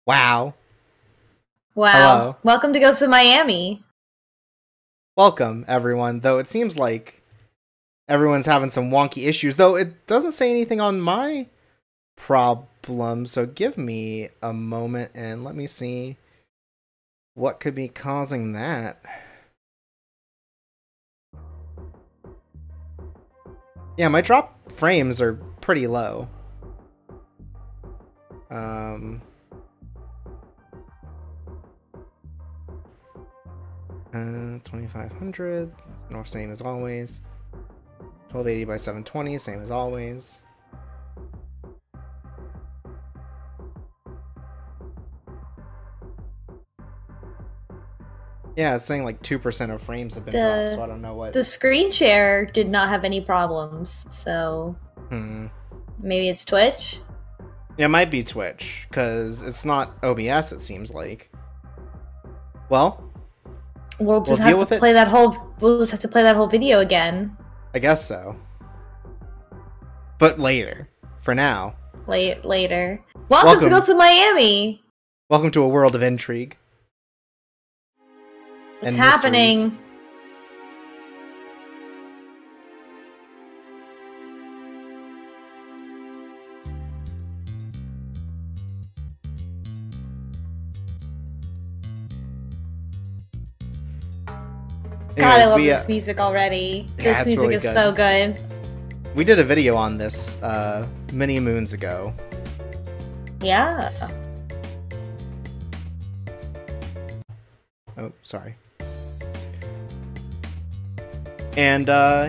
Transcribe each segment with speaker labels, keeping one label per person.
Speaker 1: Wow.
Speaker 2: Wow.
Speaker 1: Hello.
Speaker 2: Welcome to Ghost of Miami.
Speaker 1: Welcome, everyone. Though it seems like everyone's having some wonky issues, though it doesn't say anything on my problem, so give me a moment and let me see what could be causing that. Yeah, my drop frames are pretty low. 2500, no, same as always. 1280 by 720, same as always. Yeah, it's saying like 2% of frames have been dropped, so I don't know what.
Speaker 2: The screen share did not have any problems, so maybe it's Twitch?
Speaker 1: Yeah, it might be Twitch, because it's not OBS, it seems like. Well,
Speaker 2: we'll just have to play that whole video again.
Speaker 1: I guess so. But later. For now.
Speaker 2: Later. Welcome to Ghost of Miami!
Speaker 1: Welcome to a world of intrigue.
Speaker 2: It's happening. God, I love this music already.
Speaker 1: Yeah,
Speaker 2: this music
Speaker 1: really
Speaker 2: is so good.
Speaker 1: We did a video on this many moons ago.
Speaker 2: Yeah.
Speaker 1: Oh, sorry. And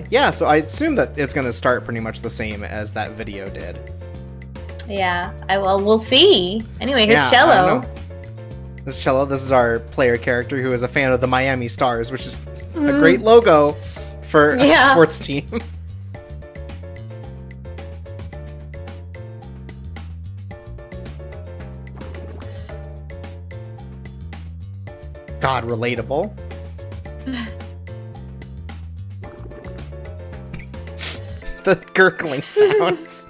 Speaker 1: yeah, so I assume that it's going to start pretty much the same as that video did.
Speaker 2: Yeah, we'll see. Anyway, here's Chelo.
Speaker 1: This is Chelo. This is our player character who is a fan of the Miami Stars, which is a great logo for a sports team. God, relatable. The gurgling sounds.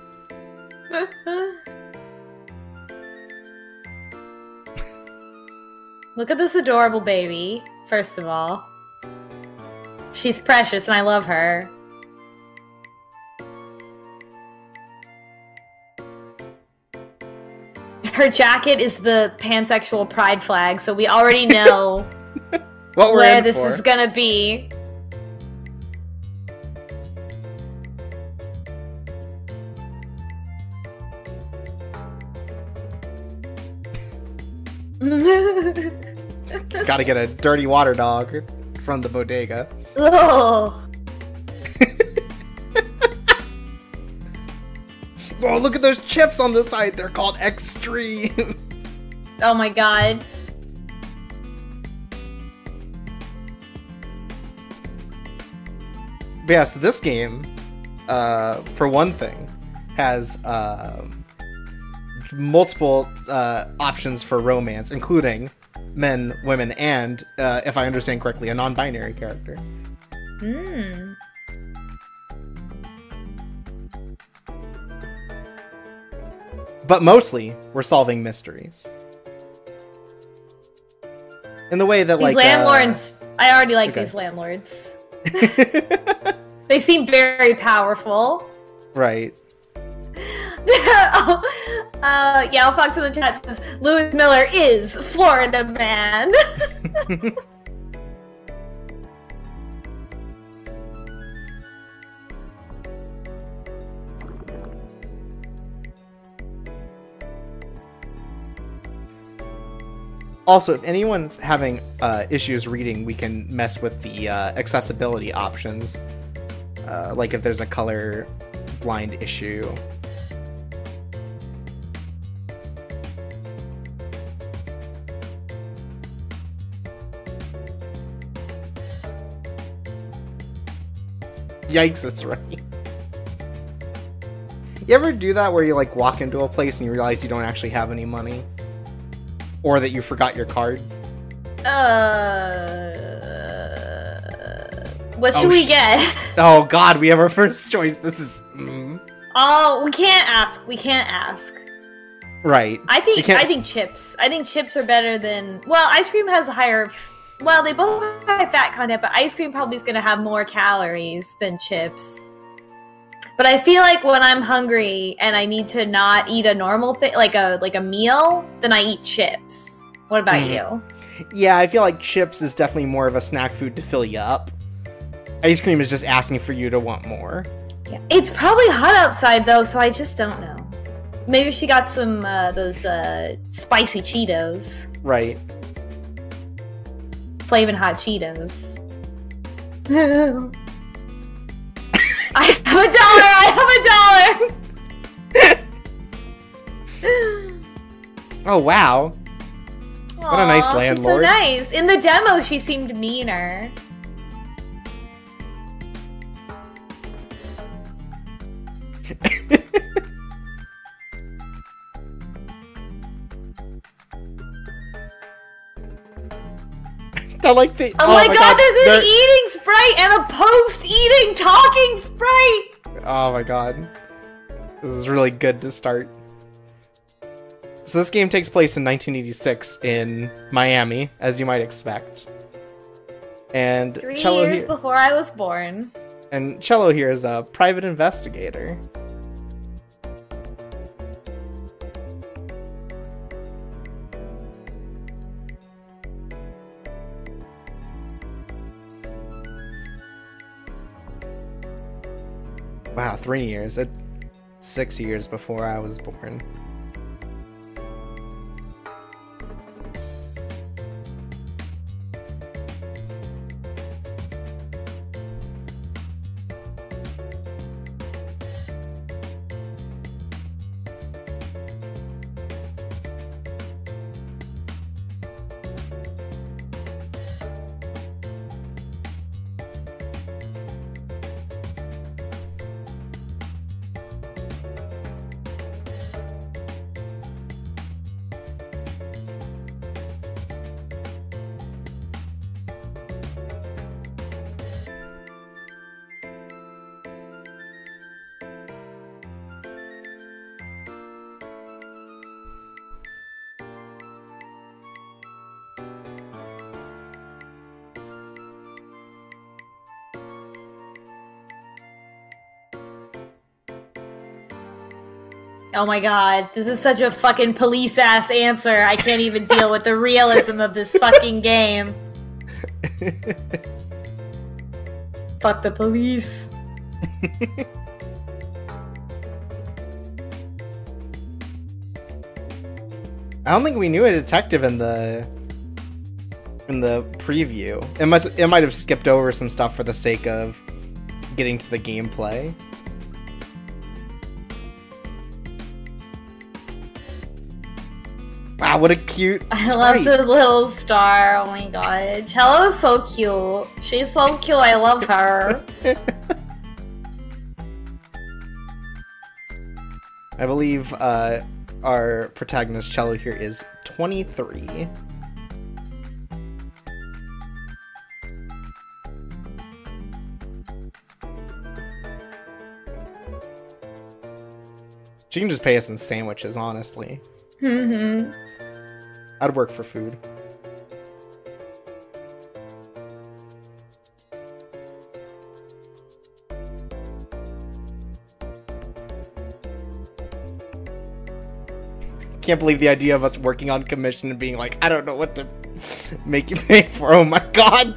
Speaker 2: Look at this adorable baby, first of all. She's precious and I love her. Her jacket is the pansexual pride flag, so we already know where this is gonna be.
Speaker 1: Gotta get a dirty water dog from the bodega.
Speaker 2: Ugh.
Speaker 1: Oh, look at those chips on the side. They're called Extreme.
Speaker 2: Oh my god.
Speaker 1: But yeah, so this game, for one thing, has multiple options for romance, including men, women, and, if I understand correctly, a non-binary character. But mostly, we're solving mysteries. In the way that,
Speaker 2: these landlords... I already like these landlords. They seem very powerful.
Speaker 1: Right.
Speaker 2: Yeah, I'll talk to the chat. Says Lewis Miller is Florida man.
Speaker 1: Also, if anyone's having issues reading, we can mess with the accessibility options. Like if there's a color blind issue. Yikes, that's right. You ever do that where you like walk into a place and you realize you don't actually have any money? Or that you forgot your card?
Speaker 2: What should we get?
Speaker 1: Oh god, we have our first choice. This is...
Speaker 2: Oh, we can't ask. We can't ask.
Speaker 1: Right.
Speaker 2: I think chips. I think chips are better than... Well, ice cream has a higher... Well, they both have high fat content, but ice cream probably is going to have more calories than chips. But I feel like when I'm hungry and I need to not eat a normal thing, like a meal, then I eat chips. What about you?
Speaker 1: Yeah, I feel like chips is definitely more of a snack food to fill you up. Ice cream is just asking for you to want more.
Speaker 2: Yeah. It's probably hot outside, though, so I just don't know. Maybe she got some, those, spicy Cheetos.
Speaker 1: Right.
Speaker 2: Flamin' Hot Cheetos. I have $1!
Speaker 1: Oh, wow. What a nice landlord.
Speaker 2: She's so nice. In the demo, she seemed meaner.
Speaker 1: I like the...
Speaker 2: Oh my god, there's an eating sprite and a post-eating talking sprite!
Speaker 1: Oh my god. This is really good to start. So this game takes place in 1986 in Miami, as you might expect. And
Speaker 2: 3
Speaker 1: Chelo
Speaker 2: years before I was born.
Speaker 1: And Chelo here is a private investigator. Wow, 3 years. 6 years before I was born.
Speaker 2: Oh my god, this is such a fucking police-ass answer. I can't even deal with the realism of this fucking game. Fuck the police.
Speaker 1: I don't think we knew a detective in the preview. It might have skipped over some stuff for the sake of getting to the gameplay. Wow, what a cute
Speaker 2: I love the little star. Oh my god. Chelo is so cute. She's so cute. I love her.
Speaker 1: I believe our protagonist, Chelo, here is 23. She can just pay us in sandwiches, honestly.
Speaker 2: Mm-hmm.
Speaker 1: I'd work for food. Can't believe the idea of us working on commission and being like, I don't know what to make you pay for. Oh my god.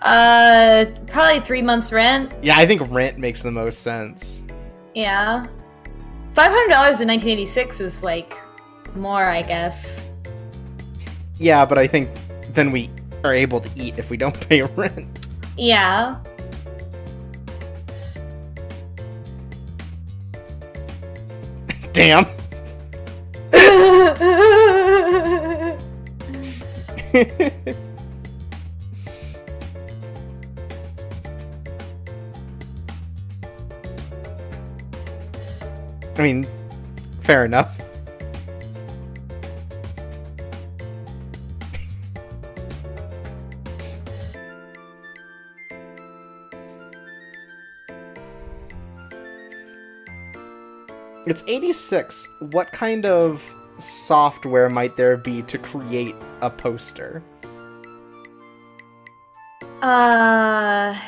Speaker 2: Probably 3 months rent.
Speaker 1: Yeah, I think rent makes the most sense.
Speaker 2: Yeah. $500 in 1986 is like more, I guess.
Speaker 1: Yeah, but I think then we are able to eat if we don't pay rent.
Speaker 2: Yeah.
Speaker 1: Damn. I mean, fair enough. It's 86. What kind of software might there be to create a poster?
Speaker 2: I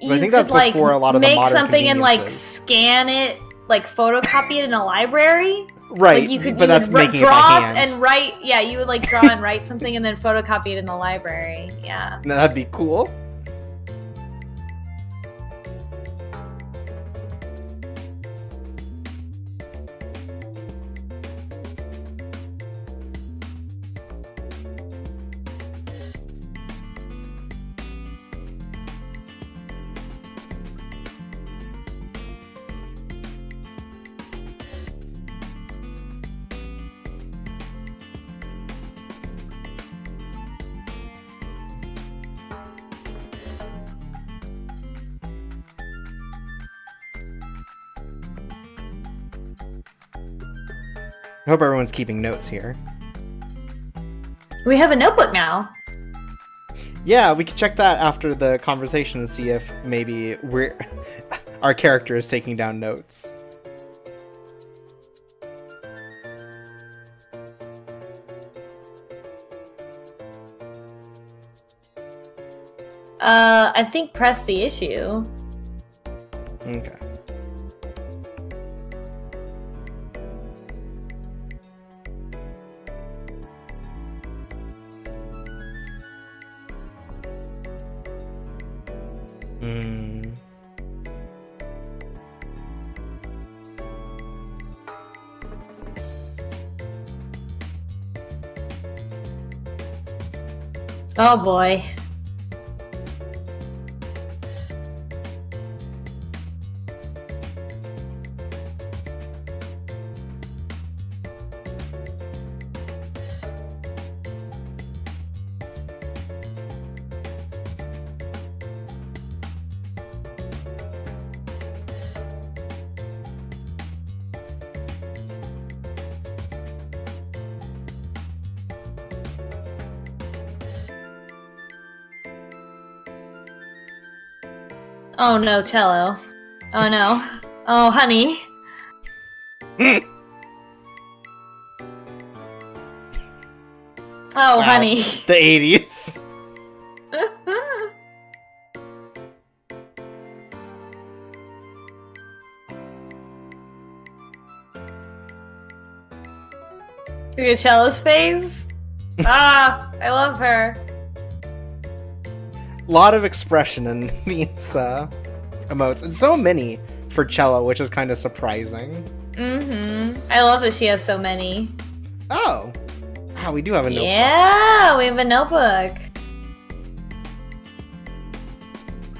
Speaker 1: think that's before a lot of the modern
Speaker 2: make something and like
Speaker 1: conveniences.
Speaker 2: scan it, like photocopy it in a library.
Speaker 1: Right,
Speaker 2: Like you could,
Speaker 1: but that's making it by
Speaker 2: draw
Speaker 1: hand.
Speaker 2: and write. Yeah, you would like draw and write something and then photocopy it in the library. Yeah.
Speaker 1: That'd be cool. I hope everyone's keeping notes here.
Speaker 2: We have a notebook now.
Speaker 1: Yeah, we can check that after the conversation and see if maybe our character is taking down notes.
Speaker 2: I think press the issue.
Speaker 1: Okay.
Speaker 2: Oh boy. Oh no, Chelo. Oh no. Oh, honey. Oh,
Speaker 1: Wow.
Speaker 2: honey.
Speaker 1: The 80s.
Speaker 2: Look at Chelo's face. Ah, I love her.
Speaker 1: Lot of expression in these emotes, and so many for Chelo, which is kind of surprising.
Speaker 2: Mm-hmm. I love that she has so many.
Speaker 1: Oh, wow, we do have a notebook.
Speaker 2: Yeah, we have a notebook.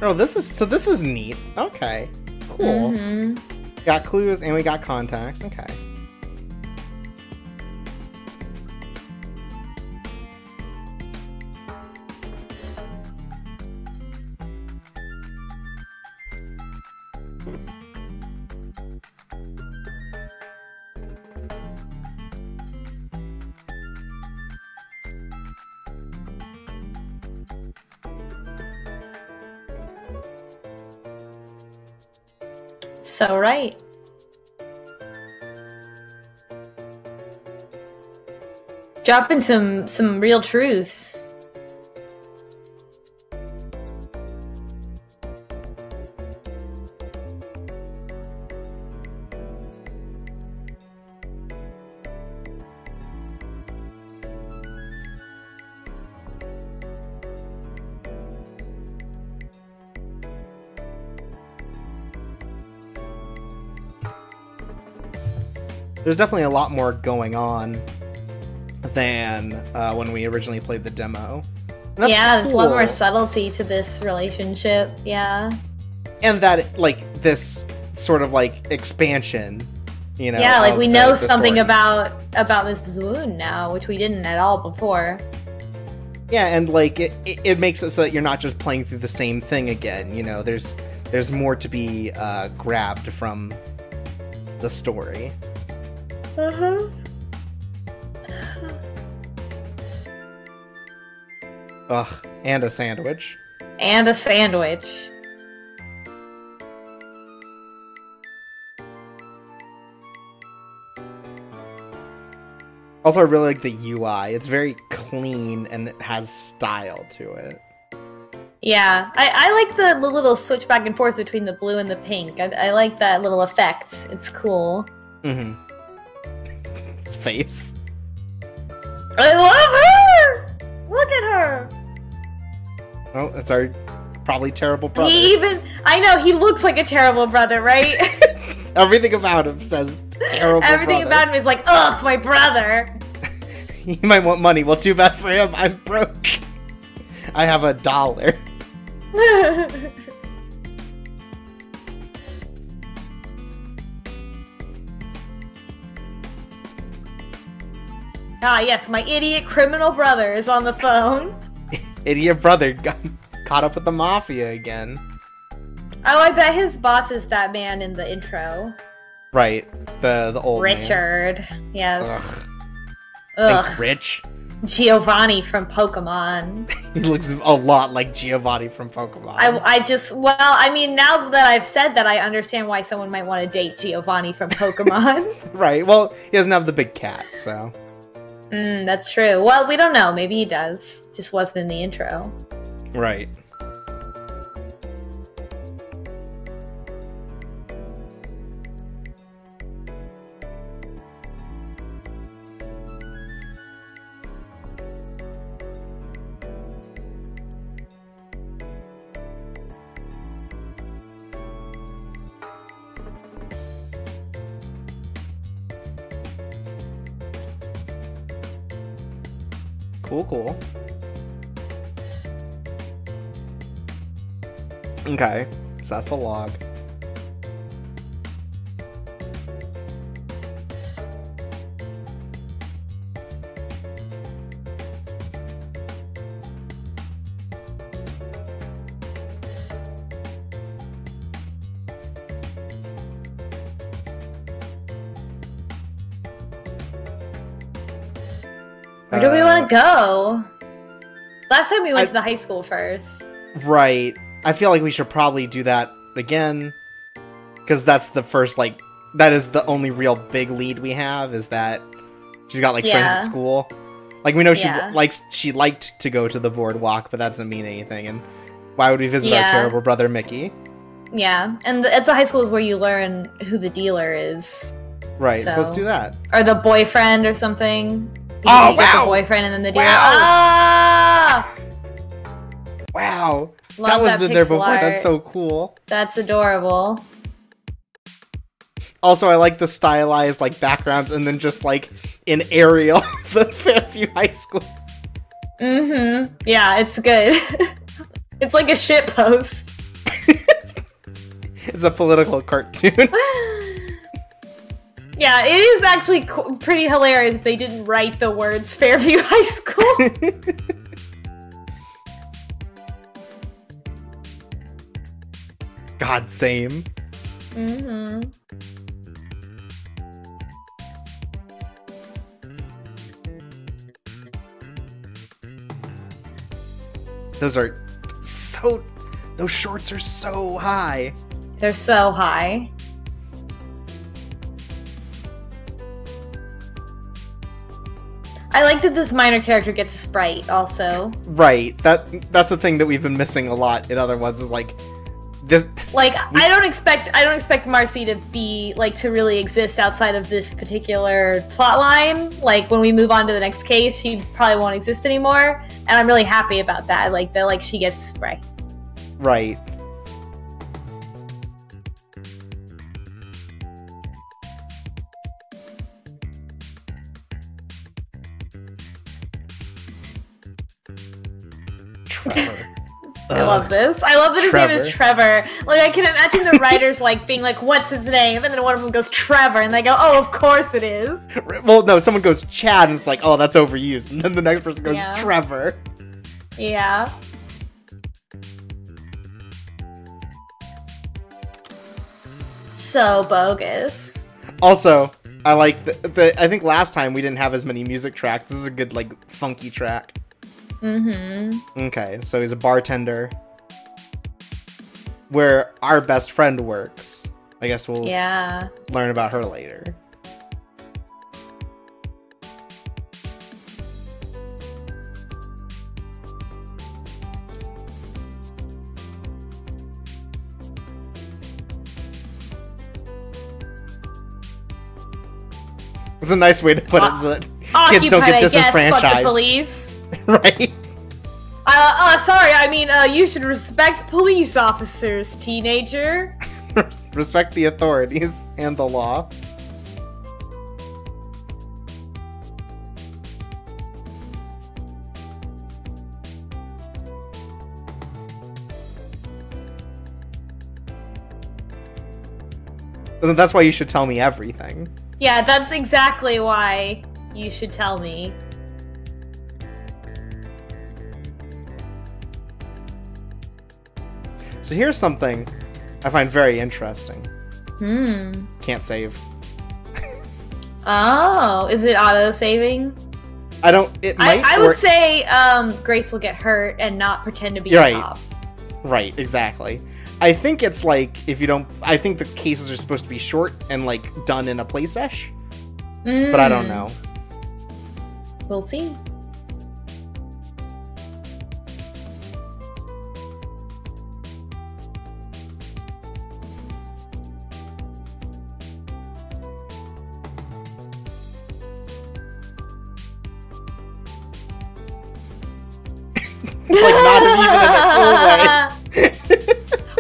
Speaker 1: Oh, this is neat. Okay, cool.
Speaker 2: Mm-hmm.
Speaker 1: Got clues and we got contacts. Okay.
Speaker 2: So right. Dropping some real truths.
Speaker 1: There's definitely a lot more going on than when we originally played the demo. And
Speaker 2: Yeah, there's a lot
Speaker 1: cool.
Speaker 2: more subtlety to this relationship. Yeah.
Speaker 1: And that, like, this sort of, like, expansion, you know.
Speaker 2: Yeah, like
Speaker 1: of
Speaker 2: we
Speaker 1: the
Speaker 2: know something
Speaker 1: story.
Speaker 2: about Mrs. Woon now, which we didn't at all before.
Speaker 1: Yeah, and, like, it makes it so that you're not just playing through the same thing again, you know. There's more to be grabbed from the story.
Speaker 2: Uh-huh.
Speaker 1: Ugh, and a sandwich.
Speaker 2: And a sandwich.
Speaker 1: Also, I really like the UI. It's very clean and it has style to it.
Speaker 2: Yeah, I like the little switch back and forth between the blue and the pink. I like that little effect. It's cool.
Speaker 1: Mm-hmm. Its face.
Speaker 2: I love her! Look at her!
Speaker 1: Oh, that's our probably terrible brother.
Speaker 2: I know, he looks like a terrible brother, right?
Speaker 1: Everything about him says terrible
Speaker 2: Everything
Speaker 1: brother.
Speaker 2: about him is like, ugh, my brother!
Speaker 1: He might want money. Well, too bad for him. I'm broke. I have $1.
Speaker 2: Ah, yes, my idiot criminal brother is on the phone.
Speaker 1: Idiot brother got caught up with the mafia again.
Speaker 2: Oh, I bet his boss is that man in the intro.
Speaker 1: Right. The old
Speaker 2: Richard.
Speaker 1: man.
Speaker 2: Yes.
Speaker 1: Ugh.
Speaker 2: Ugh.
Speaker 1: Thanks, Rich.
Speaker 2: Giovanni from Pokemon.
Speaker 1: He looks a lot like Giovanni from Pokemon.
Speaker 2: I mean, now that I've said that, I understand why someone might want to date Giovanni from Pokemon.
Speaker 1: Right. Well, he doesn't have the big cat, so.
Speaker 2: That's true. Well, we don't know. Maybe he does. Just wasn't in the intro.
Speaker 1: Right. Cool. Okay, so that's the log.
Speaker 2: Where do we want to go? Last time we went to the high school first.
Speaker 1: Right. I feel like we should probably do that again. Because that's the first, like, that is the only real big lead we have, is that she's got, like, friends at school. Like, we know she liked to go to the boardwalk, but that doesn't mean anything. And why would we visit our terrible brother, Mickey?
Speaker 2: Yeah, and at the high school is where you learn who the dealer is.
Speaker 1: Right, so let's do that.
Speaker 2: Or the boyfriend or something.
Speaker 1: Oh, wow!
Speaker 2: The boyfriend and then the dealer.
Speaker 1: Wow!
Speaker 2: Ah!
Speaker 1: Wow!
Speaker 2: Love
Speaker 1: that wasn't in there before.
Speaker 2: art.
Speaker 1: That's so cool.
Speaker 2: That's adorable.
Speaker 1: Also, I like the stylized, like, backgrounds and then just, like, in Arial, the Fairview High School.
Speaker 2: Mm-hmm. Yeah, it's good. It's like a shit post.
Speaker 1: It's a political cartoon.
Speaker 2: Yeah, it is actually pretty hilarious if they didn't write the words Fairview High School.
Speaker 1: God, same.
Speaker 2: Mm-hmm.
Speaker 1: Those shorts are so high.
Speaker 2: They're so high. I like that this minor character gets a sprite also.
Speaker 1: Right. That's the thing that we've been missing a lot in other ones, is like this.
Speaker 2: Like, I don't expect Marcy to be, like, to really exist outside of this particular plot line. Like, when we move on to the next case, she probably won't exist anymore. And I'm really happy about that. Like, that, like, she gets a sprite.
Speaker 1: Right. Trevor.
Speaker 2: I love this. I love that his name is Trevor. Like, I can imagine the writers, like, being like, what's his name? And then one of them goes, Trevor. And they go, oh, of course it is.
Speaker 1: Well, no, someone goes Chad, and it's like, oh, that's overused. And then the next person goes Trevor.
Speaker 2: Yeah. So bogus.
Speaker 1: Also, I like I think last time we didn't have as many music tracks. This is a good, like, funky track.
Speaker 2: Mm-hmm.
Speaker 1: Okay, so he's a bartender where our best friend works. I guess we'll learn about her later. It's a nice way to put it so that kids don't get
Speaker 2: Occupy, I guess, fuck the
Speaker 1: disenfranchised.
Speaker 2: police.
Speaker 1: Right?
Speaker 2: Sorry, I mean, you should respect police officers, teenager.
Speaker 1: Respect the authorities and the law. And that's why you should tell me everything.
Speaker 2: Yeah, that's exactly why you should tell me.
Speaker 1: So here's something I find very interesting. Can't save.
Speaker 2: Oh, is it auto-saving?
Speaker 1: I don't... It might...
Speaker 2: I would say Grace will get hurt and not pretend to be a cop.
Speaker 1: Right, exactly. I think it's like, if you don't... I think the cases are supposed to be short and, like, done in a play sesh. But I don't know.
Speaker 2: We'll see.
Speaker 1: Like, not even in a cool way.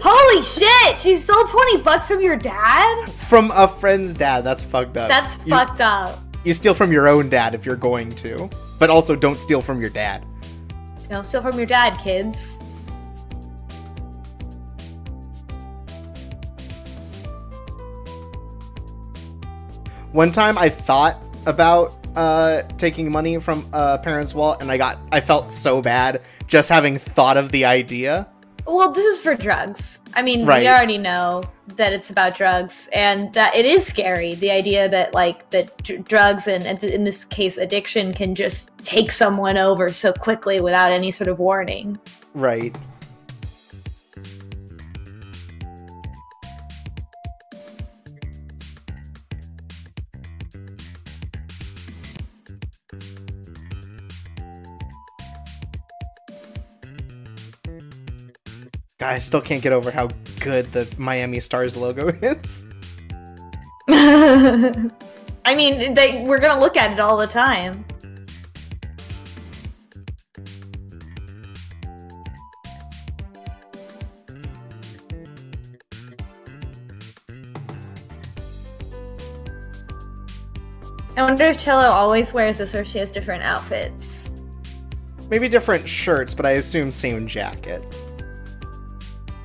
Speaker 2: Holy shit! She stole $20 from your dad?
Speaker 1: From a friend's dad. That's fucked up.
Speaker 2: That's fucked up.
Speaker 1: You steal from your own dad if you're going to. But also, don't steal from your dad.
Speaker 2: Don't steal from your dad, kids.
Speaker 1: One time I thought about taking money from a parent's wallet, and I felt so bad just having thought of the idea.
Speaker 2: Well, this is for drugs. I mean,
Speaker 1: Right.
Speaker 2: we already know that it's about drugs, and that it is scary. The idea that, like, drugs and, in this case, addiction can just take someone over so quickly without any sort of warning.
Speaker 1: Right. God, I still can't get over how good the Miami Stars logo is.
Speaker 2: I mean, we're gonna look at it all the time. I wonder if Chelo always wears this or if she has different outfits.
Speaker 1: Maybe different shirts, but I assume same jacket.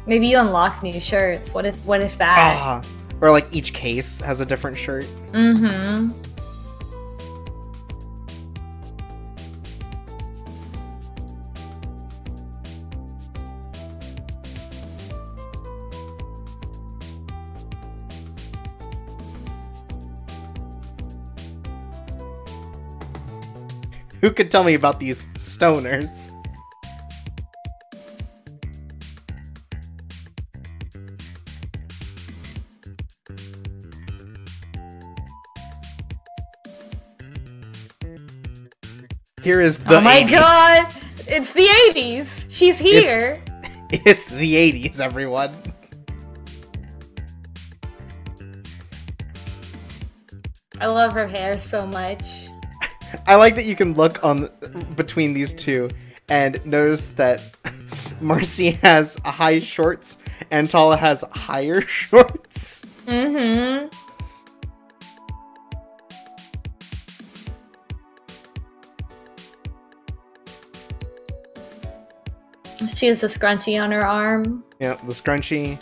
Speaker 2: Maybe you unlock new shirts. What if that?
Speaker 1: Or like each case has a different shirt.
Speaker 2: Mm-hmm.
Speaker 1: Who could tell me about these stoners? Here is the
Speaker 2: Oh my
Speaker 1: 80s.
Speaker 2: god! It's the 80s! She's here!
Speaker 1: It's the 80s, everyone.
Speaker 2: I love her hair so much.
Speaker 1: I like that you can look on between these two and notice that Marcy has high shorts and Tala has higher shorts.
Speaker 2: Mm-hmm. She has a scrunchie on her arm.
Speaker 1: Yeah, the scrunchie.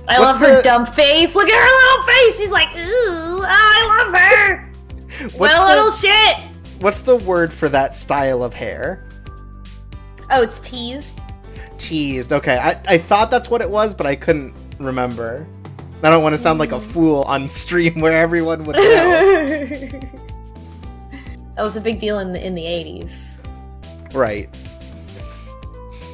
Speaker 2: I love her dumb face. Look at her little face. She's like, ooh, I love her. What a little shit.
Speaker 1: What's the word for that style of hair?
Speaker 2: Oh, it's teased.
Speaker 1: Teased. Okay, I thought that's what it was, but I couldn't remember. I don't want to sound like a fool on stream where everyone would know.
Speaker 2: That was a big deal in the 80s.
Speaker 1: Right.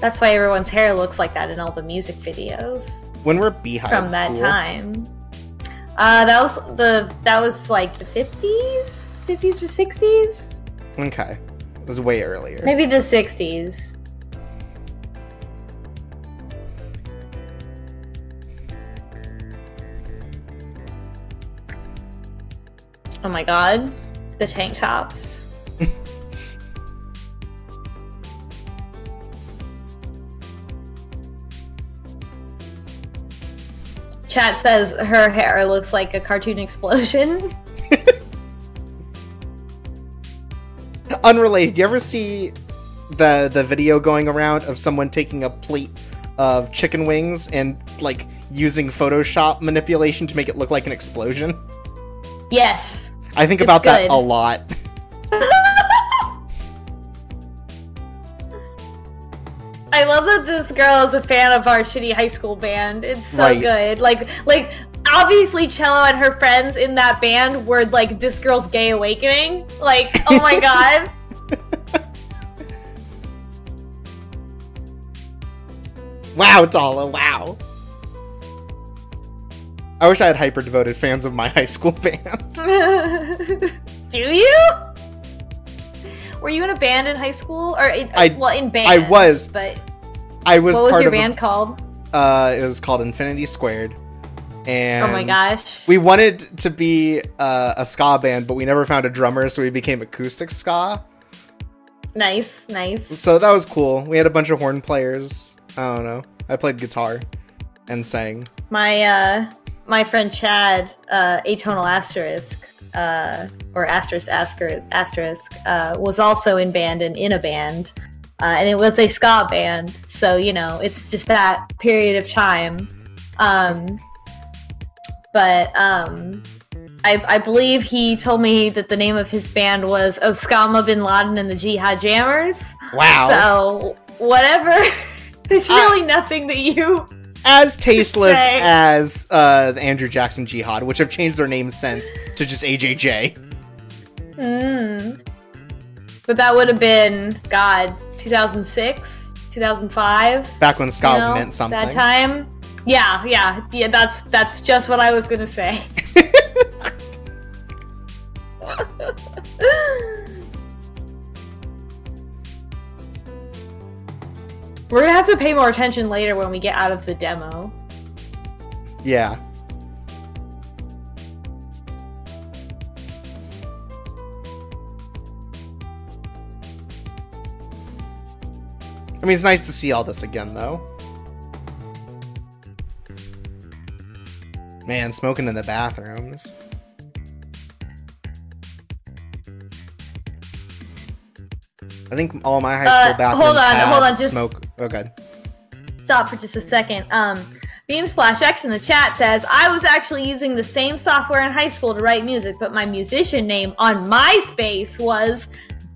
Speaker 2: That's why everyone's hair looks like that in all the music videos.
Speaker 1: When were Beehives
Speaker 2: from that
Speaker 1: cool?
Speaker 2: time. That was like the 50s or 60s.
Speaker 1: Okay, it was way earlier.
Speaker 2: Maybe the 60s. Oh my god. The tank tops. Chat says her hair looks like a cartoon explosion.
Speaker 1: Unrelated, you ever see the video going around of someone taking a plate of chicken wings and like using Photoshop manipulation to make it look like an explosion?
Speaker 2: Yes.
Speaker 1: I think about that a lot.
Speaker 2: I love that this girl is a fan of our shitty high school band. It's so good. Like obviously Chelo and her friends in that band were like this girl's gay awakening. Like, oh my god.
Speaker 1: Wow, Tala, wow. I wish I had hyper-devoted fans of my high school band.
Speaker 2: Do you? Were you in a band in high school? Or in band?
Speaker 1: I was.
Speaker 2: But
Speaker 1: I was.
Speaker 2: What was your band called?
Speaker 1: It was called Infinity Squared. And
Speaker 2: oh my gosh.
Speaker 1: We wanted to be a ska band, but we never found a drummer, so we became acoustic ska.
Speaker 2: Nice, nice.
Speaker 1: So that was cool. We had a bunch of horn players. I don't know. I played guitar and sang.
Speaker 2: My friend Chad, Atonal Asterisk, or Asterisk, was also in band and in a band, and it was a ska band. So you know, it's just that period of time. I believe he told me that the name of his band was Osama bin Laden and the Jihad Jammers.
Speaker 1: Wow.
Speaker 2: So whatever. There's really nothing that you.
Speaker 1: As tasteless as the Andrew Jackson Jihad, which have changed their name since to just AJJ.
Speaker 2: But that would have been, God, 2006, 2005.
Speaker 1: Back when ska meant something.
Speaker 2: That time. Yeah. That's just what I was gonna say. We're gonna have to pay more attention later when we get out of the demo.
Speaker 1: Yeah. I mean, it's nice to see all this again, though. Man, smoking in the bathrooms. I think all my high school bathrooms
Speaker 2: hold on, just
Speaker 1: smoke. Oh, good.
Speaker 2: Stop for just a second. Beam Splash X in the chat says, I was actually using the same software in high school to write music, but my musician name on MySpace was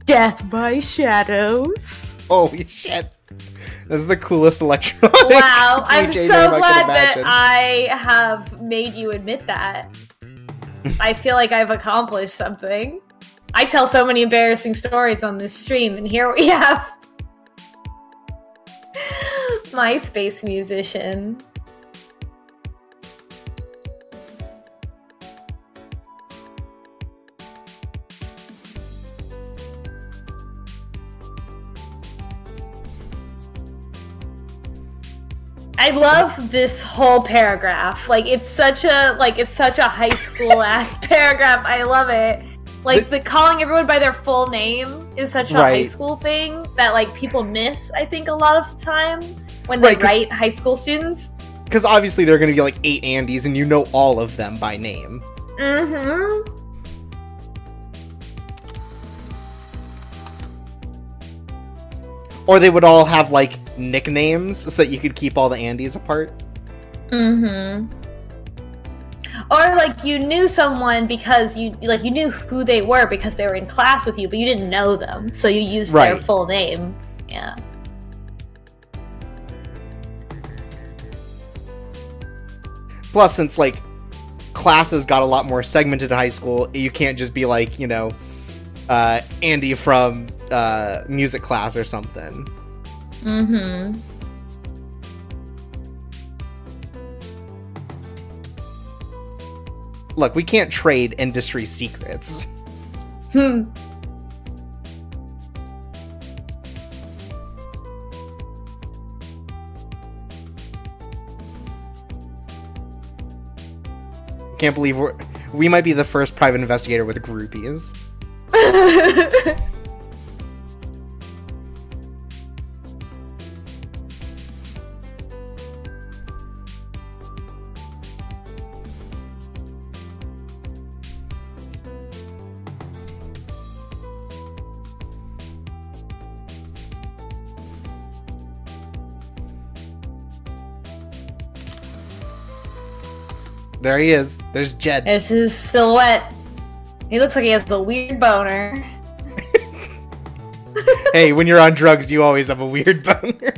Speaker 2: Death by Shadows.
Speaker 1: Holy shit. This is the coolest electronic
Speaker 2: Wow, I'm
Speaker 1: DJ
Speaker 2: so
Speaker 1: name
Speaker 2: glad
Speaker 1: I
Speaker 2: that I have made you admit that. I feel like I've accomplished something. I tell so many embarrassing stories on this stream, and here we have MySpace musician. I love this whole paragraph. Like it's such a high school ass paragraph. I love it. Like the calling everyone by their full name is such a high school thing that like people miss, I think, a lot of the time when they write high school students.
Speaker 1: Because obviously there are going to be like 8 Andys and you know all of them by name.
Speaker 2: Mm-hmm.
Speaker 1: Or they would all have like nicknames so that you could keep all the Andys apart.
Speaker 2: Mm-hmm. Or like you knew someone because you knew who they were because they were in class with you, but you didn't know them, so you used their full name. Yeah.
Speaker 1: Plus, since like classes got a lot more segmented in high school, you can't just be like, you know, Andy from music class or something.
Speaker 2: Mm-hmm.
Speaker 1: Look, we can't trade industry secrets. Can't believe We might be the first private investigator with groupies. There he is. There's Jed.
Speaker 2: There's his silhouette. He looks like he has a weird boner.
Speaker 1: Hey, when you're on drugs, you always have a weird boner.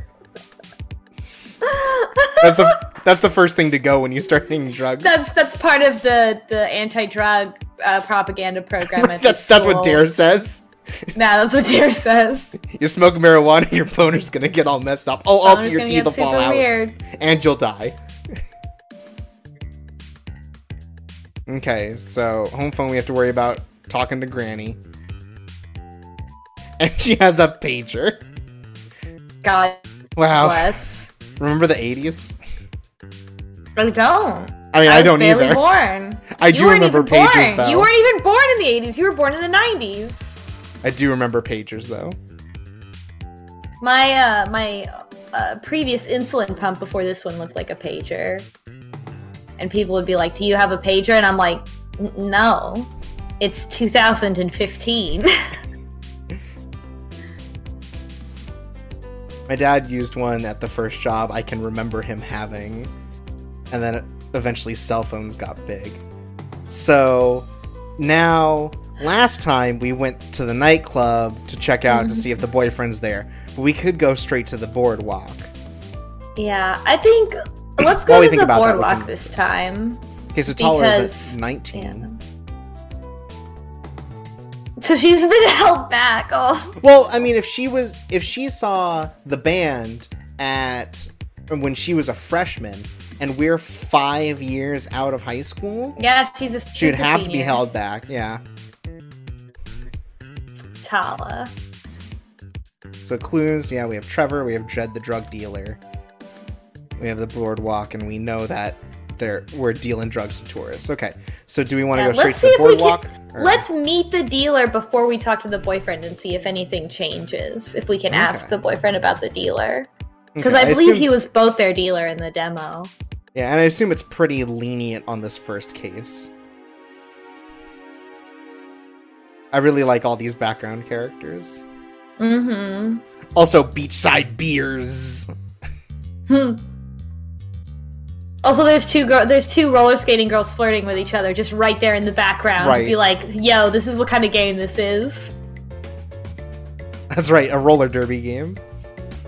Speaker 1: That's the first thing to go when you start taking drugs.
Speaker 2: That's part of the anti-drug propaganda program at
Speaker 1: that's what Dare says.
Speaker 2: Nah, that's what Dare says.
Speaker 1: You smoke marijuana, your boner's gonna get all messed up. Oh, also your teeth will fall out.
Speaker 2: Weird.
Speaker 1: And you'll die. Okay, so home phone, we have to worry about talking to Granny. And she has a pager.
Speaker 2: God bless.
Speaker 1: Remember the 80s?
Speaker 2: I don't.
Speaker 1: I mean, I don't either.
Speaker 2: Born.
Speaker 1: I do remember pagers, though.
Speaker 2: You weren't even born in the 80s. You were born in the 90s.
Speaker 1: I do remember pagers, though.
Speaker 2: My previous insulin pump before this one looked like a pager. And people would be like, do you have a pager? And I'm like, no. It's 2015.
Speaker 1: My dad used one at the first job I can remember him having. And then eventually cell phones got big. So now, last time we went to the nightclub to check out to see if the boyfriend's there. But we could go straight to the boardwalk.
Speaker 2: Yeah, I think... Let's go to the boardwalk this time.
Speaker 1: Okay, so Taller is at 19.
Speaker 2: Yeah. So she's been held back. Oh.
Speaker 1: Well, I mean, if she saw the band when she was a freshman, and we're 5 years out of high school.
Speaker 2: Yeah, she's a
Speaker 1: she would have to be held back. Yeah.
Speaker 2: Tala.
Speaker 1: So clues. Yeah, we have Trevor. We have Jed, the drug dealer. We have the boardwalk, and we know that we're dealing drugs to tourists. Okay, so do we want to go straight to the boardwalk?
Speaker 2: Let's meet the dealer before we talk to the boyfriend and see if anything changes. If we can ask the boyfriend about the dealer. Because I believe he was both their dealer in the demo.
Speaker 1: Yeah, and I assume it's pretty lenient on this first case. I really like all these background characters.
Speaker 2: Mm-hmm.
Speaker 1: Also, beachside beers.
Speaker 2: Also, there's two roller skating girls flirting with each other just right there in the background. Right. To be like, yo, this is what kind of game this is.
Speaker 1: That's right, a roller derby game.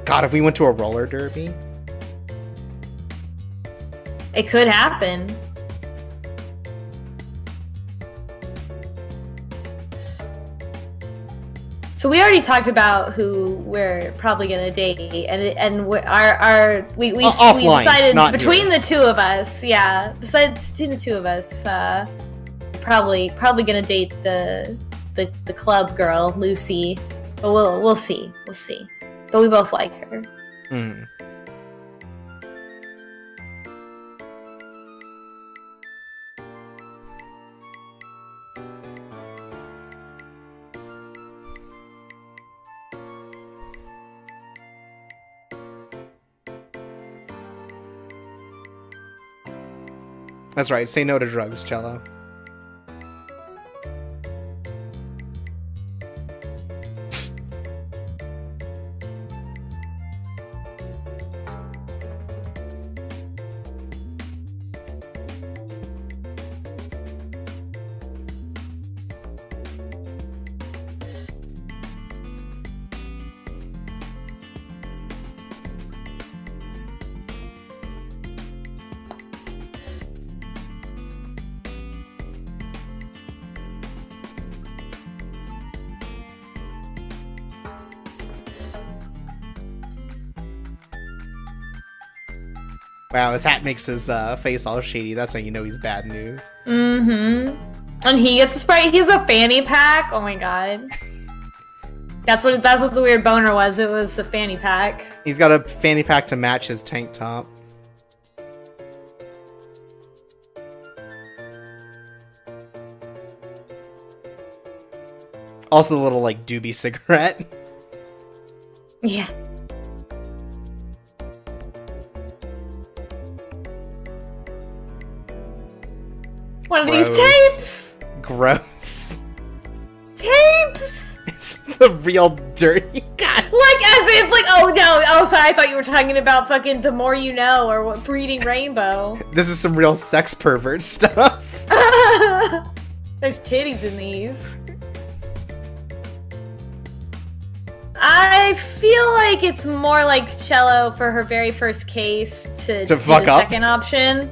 Speaker 1: God, if we went to a roller derby.
Speaker 2: It could happen. So we already talked about who we're probably gonna date, and we decided between the two of us. Yeah, between the two of us, probably gonna date the club girl, Lucy. But we'll see. But we both like her.
Speaker 1: Hmm. That's right, say no to drugs, Chelo. Wow, his hat makes his face all shady. That's how you know he's bad news.
Speaker 2: Mm-hmm. And he gets a spray. He has a fanny pack. Oh my god. That's what the weird boner was. It was a fanny pack.
Speaker 1: He's got a fanny pack to match his tank top. Also the little, like, doobie cigarette.
Speaker 2: Yeah. One of these tapes!
Speaker 1: Gross.
Speaker 2: Tapes!
Speaker 1: It's the real dirty guy.
Speaker 2: Like, as if, like, oh no, oh, sorry, I thought you were talking about fucking The More You Know or what, Breeding Rainbow.
Speaker 1: This is some real sex pervert stuff.
Speaker 2: There's titties in these. I feel like it's more like Chelo for her very first case to do
Speaker 1: fuck
Speaker 2: the
Speaker 1: up?
Speaker 2: second option.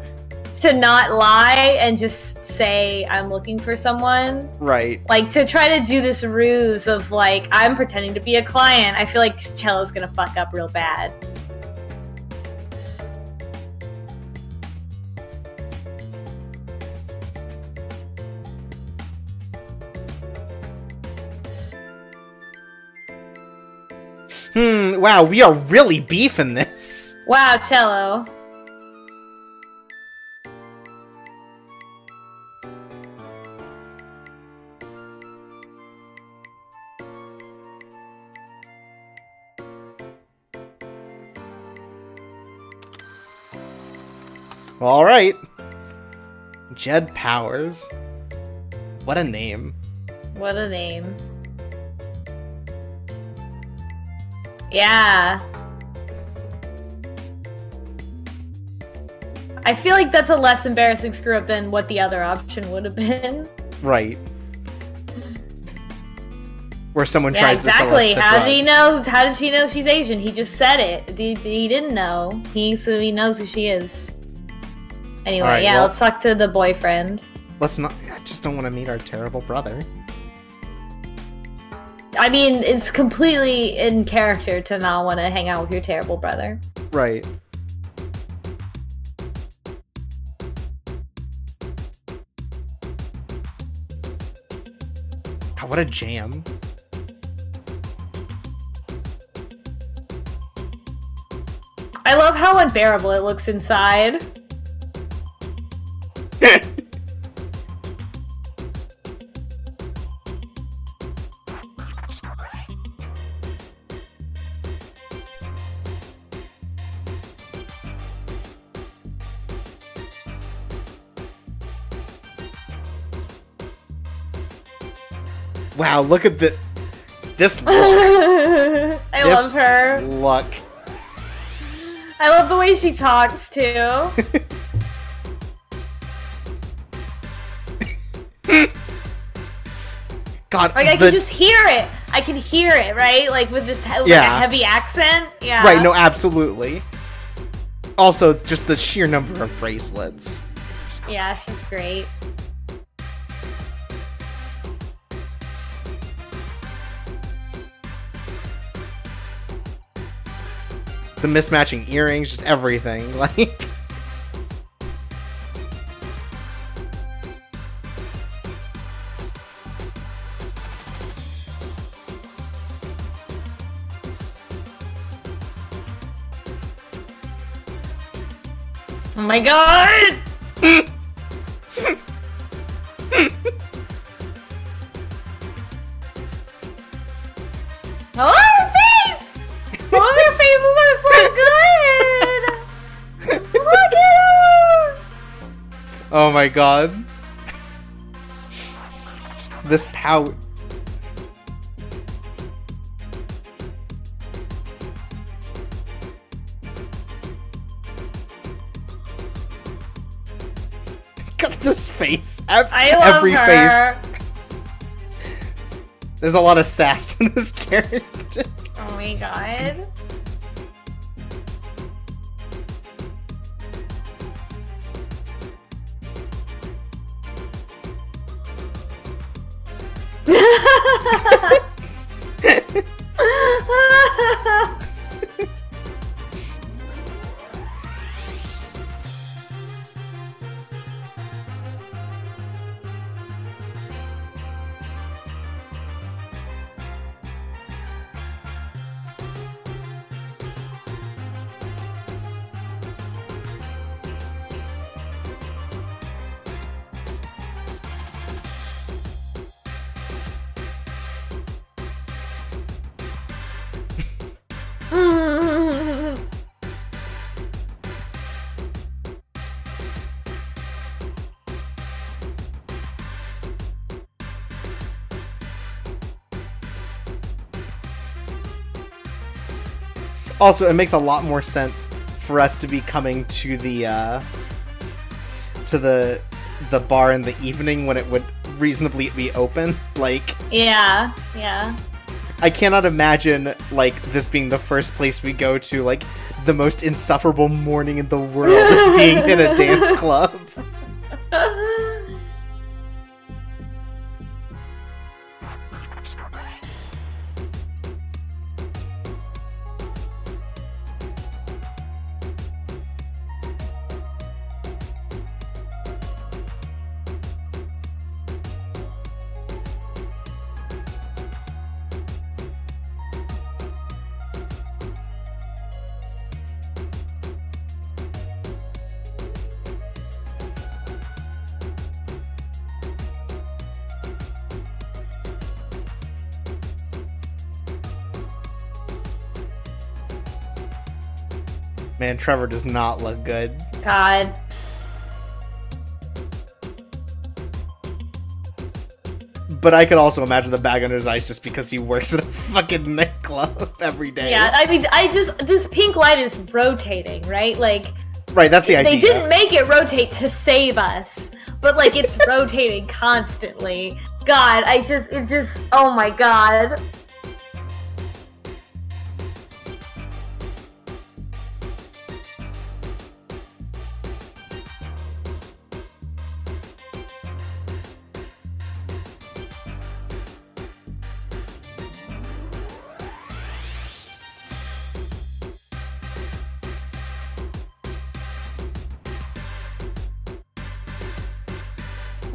Speaker 2: To not lie and just say, I'm looking for someone.
Speaker 1: Right.
Speaker 2: Like, to try to do this ruse of, like, I'm pretending to be a client. I feel like Chelo's gonna fuck up real bad.
Speaker 1: Wow, we are really beefing this.
Speaker 2: Wow, Chelo.
Speaker 1: Alright. Jed Powers. What a name.
Speaker 2: What a name. Yeah. I feel like that's a less embarrassing screw up than what the other option would have been.
Speaker 1: Right. Where someone tries to sell us the
Speaker 2: How did he
Speaker 1: drugs.
Speaker 2: know? How did she know she's Asian? He just said it. He didn't know. So he knows who she is. Anyway,
Speaker 1: Alright,
Speaker 2: yeah,
Speaker 1: well,
Speaker 2: let's talk to the boyfriend.
Speaker 1: Let's not. I just don't want to meet our terrible brother.
Speaker 2: I mean, it's completely in character to not want to hang out with your terrible brother.
Speaker 1: Right. God, what a jam.
Speaker 2: I love how unbearable it looks inside.
Speaker 1: Wow, look at this look.
Speaker 2: I
Speaker 1: This
Speaker 2: love her.
Speaker 1: look.
Speaker 2: I love the way she talks too.
Speaker 1: God,
Speaker 2: Like I can just hear it. I can hear it, right? Like with this like a heavy accent. Yeah.
Speaker 1: Right, no, absolutely. Also, just the sheer number of bracelets.
Speaker 2: Yeah, she's great.
Speaker 1: The mismatching earrings, just everything. Like,
Speaker 2: Oh my god! Oh, her face! Oh, their faces are so good! Look at her!
Speaker 1: oh my god. This pout. Look at this face.
Speaker 2: I love
Speaker 1: Every
Speaker 2: her.
Speaker 1: face. There's a lot of sass in this character.
Speaker 2: Oh my god.
Speaker 1: Also, it makes a lot more sense for us to be coming to the bar in the evening when it would reasonably be open. Like,
Speaker 2: yeah.
Speaker 1: I cannot imagine, like, this being the first place we go to, like, the most insufferable morning in the world is being in a dance club. Man, Trevor does not look good.
Speaker 2: God.
Speaker 1: But I could also imagine the bag under his eyes just because he works at a fucking nightclub every day.
Speaker 2: Yeah, I mean, this pink light is rotating, right? Like,
Speaker 1: right, that's the idea.
Speaker 2: They didn't make it rotate to save us, but like it's rotating constantly. God, oh my god.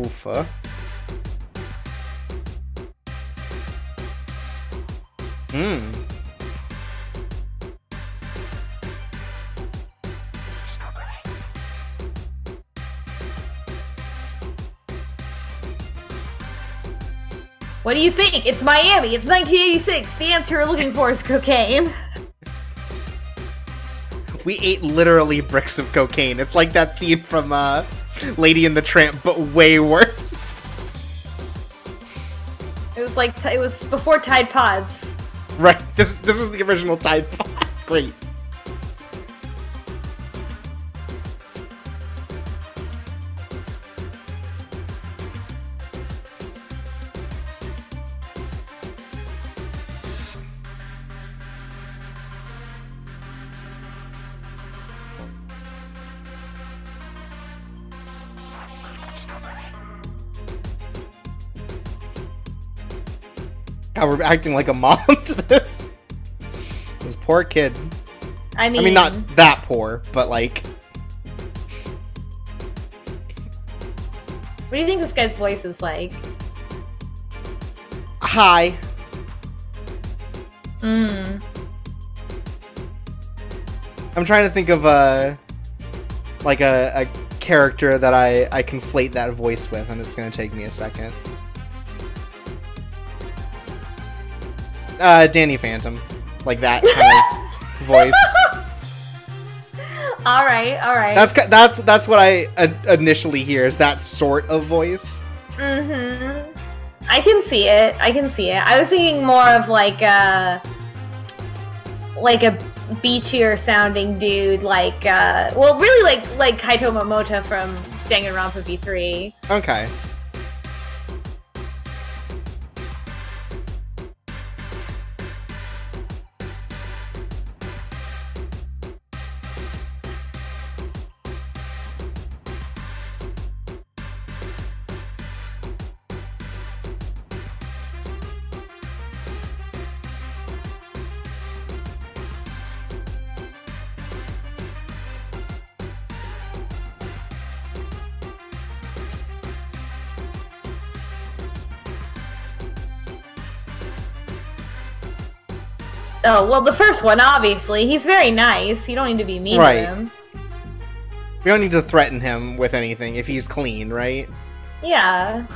Speaker 1: Oofa.
Speaker 2: What do you think? It's Miami. It's 1986. The answer you're looking for is cocaine.
Speaker 1: We ate literally bricks of cocaine. It's like that scene from Lady and the Tramp, but way worse.
Speaker 2: It was before Tide Pods.
Speaker 1: Right. This is the original Tide Pod. Great. God, we're acting like a mom to this. This poor kid.
Speaker 2: I mean,
Speaker 1: not that poor, but like...
Speaker 2: What do you think this guy's voice is like?
Speaker 1: Hi.
Speaker 2: I'm
Speaker 1: trying to think of a character that I conflate that voice with, and it's gonna take me a second. Danny Phantom. Like that kind of voice.
Speaker 2: Alright.
Speaker 1: That's what I initially hear, is that sort of voice.
Speaker 2: Mm-hmm. I can see it. I was thinking more of like a beachier sounding dude, like really like Kaito Momota from Danganronpa V3.
Speaker 1: Okay.
Speaker 2: Oh, well, the first one, obviously. He's very nice. You don't need to be mean to him.
Speaker 1: We don't need to threaten him with anything if he's clean, right?
Speaker 2: Yeah.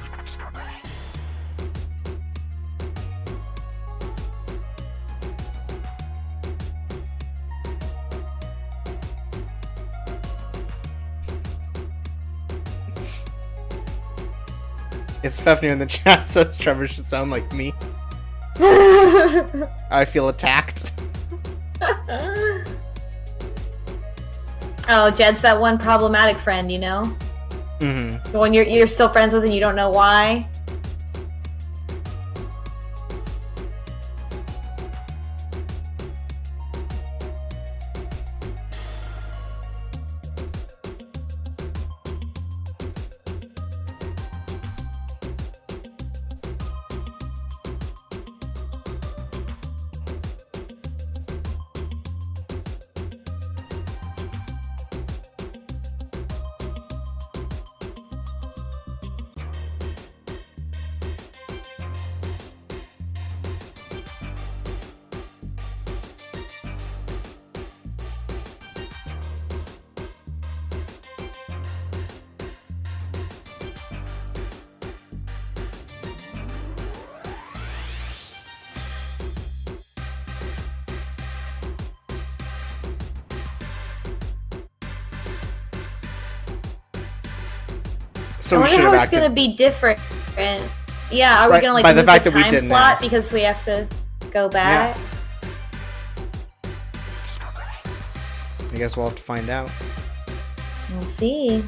Speaker 1: It's Fefnir in the chat says Trevor should sound like me. I feel attacked.
Speaker 2: Oh, Jed's that one problematic friend, you know?
Speaker 1: Mm-hmm.
Speaker 2: The one you're still friends with and you don't know why.
Speaker 1: So
Speaker 2: I
Speaker 1: we
Speaker 2: wonder
Speaker 1: should
Speaker 2: how
Speaker 1: have
Speaker 2: it's
Speaker 1: acted.
Speaker 2: gonna be different. Yeah, are we
Speaker 1: By-
Speaker 2: gonna like
Speaker 1: by the
Speaker 2: lose
Speaker 1: fact
Speaker 2: the
Speaker 1: that we
Speaker 2: time
Speaker 1: didn't
Speaker 2: slot
Speaker 1: ask.
Speaker 2: because we have to go back?
Speaker 1: I guess we'll have to find out.
Speaker 2: We'll see.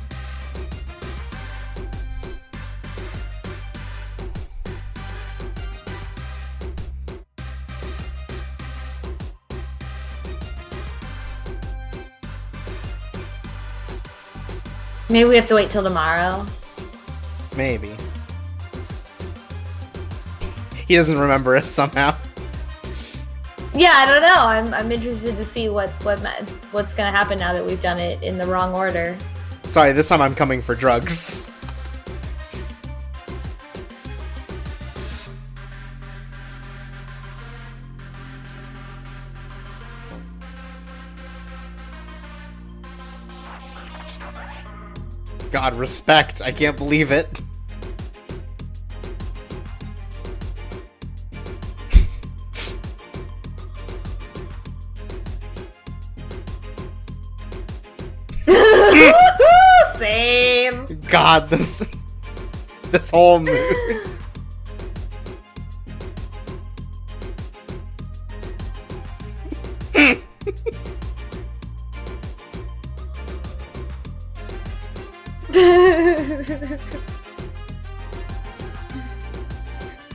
Speaker 2: Maybe we have to wait till tomorrow.
Speaker 1: Maybe. He doesn't remember us somehow.
Speaker 2: Yeah, I don't know. I'm interested to see what's gonna happen now that we've done it in the wrong order.
Speaker 1: Sorry, this time I'm coming for drugs. God, respect. I can't believe it.
Speaker 2: Same.
Speaker 1: God, this whole mood.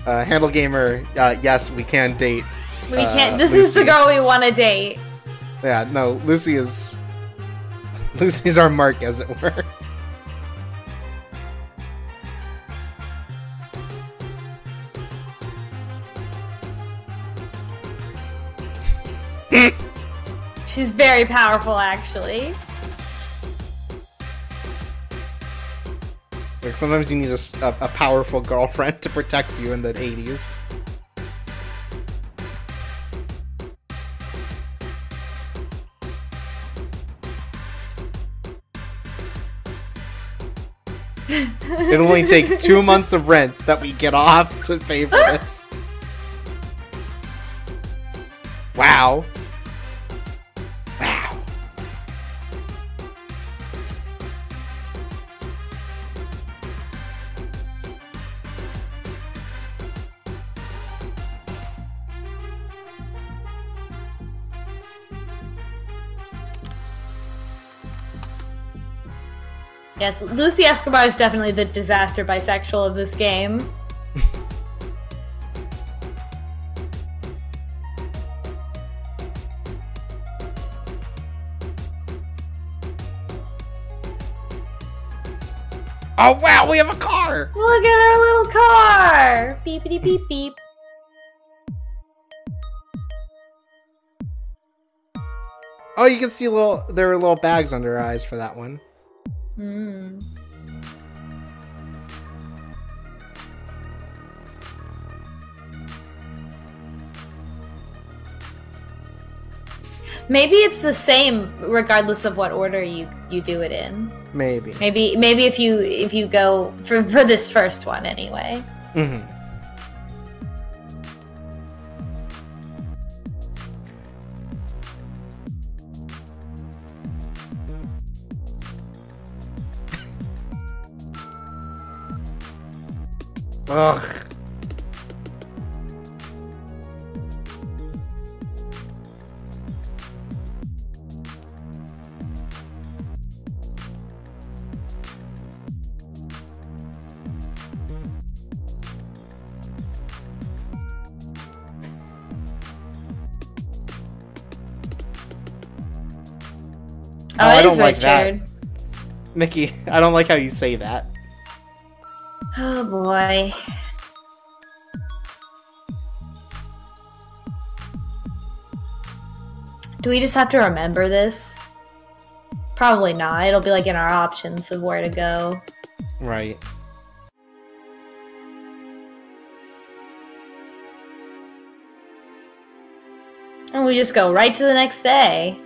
Speaker 1: Handle Gamer, yes, we can date.
Speaker 2: We can't. This is the
Speaker 1: Lucy.
Speaker 2: girl we want to date.
Speaker 1: Yeah, no, Lucy's our mark, as it were.
Speaker 2: She's very powerful, actually.
Speaker 1: Like, sometimes you need a powerful girlfriend to protect you in the 80s. It'll only take 2 months of rent that we get off to pay for this. Wow. Wow.
Speaker 2: Yes, Lucy Escobar is definitely the disaster bisexual of this game.
Speaker 1: Oh wow, we have a car!
Speaker 2: Look at our little car! Beepity beep beep.
Speaker 1: Oh, you can see there are little bags under her eyes for that one.
Speaker 2: Hmm. Maybe it's the same regardless of what order you do it in.
Speaker 1: Maybe.
Speaker 2: Maybe if you go for this first one anyway.
Speaker 1: Mm-hmm. Ugh.
Speaker 2: Oh,
Speaker 1: I
Speaker 2: it
Speaker 1: don't
Speaker 2: is
Speaker 1: like
Speaker 2: Richard.
Speaker 1: that. Mickey, I don't like how you say that.
Speaker 2: Oh boy. Do we just have to remember this? Probably not. It'll be like in our options of where to go.
Speaker 1: Right.
Speaker 2: And we just go right to the next day.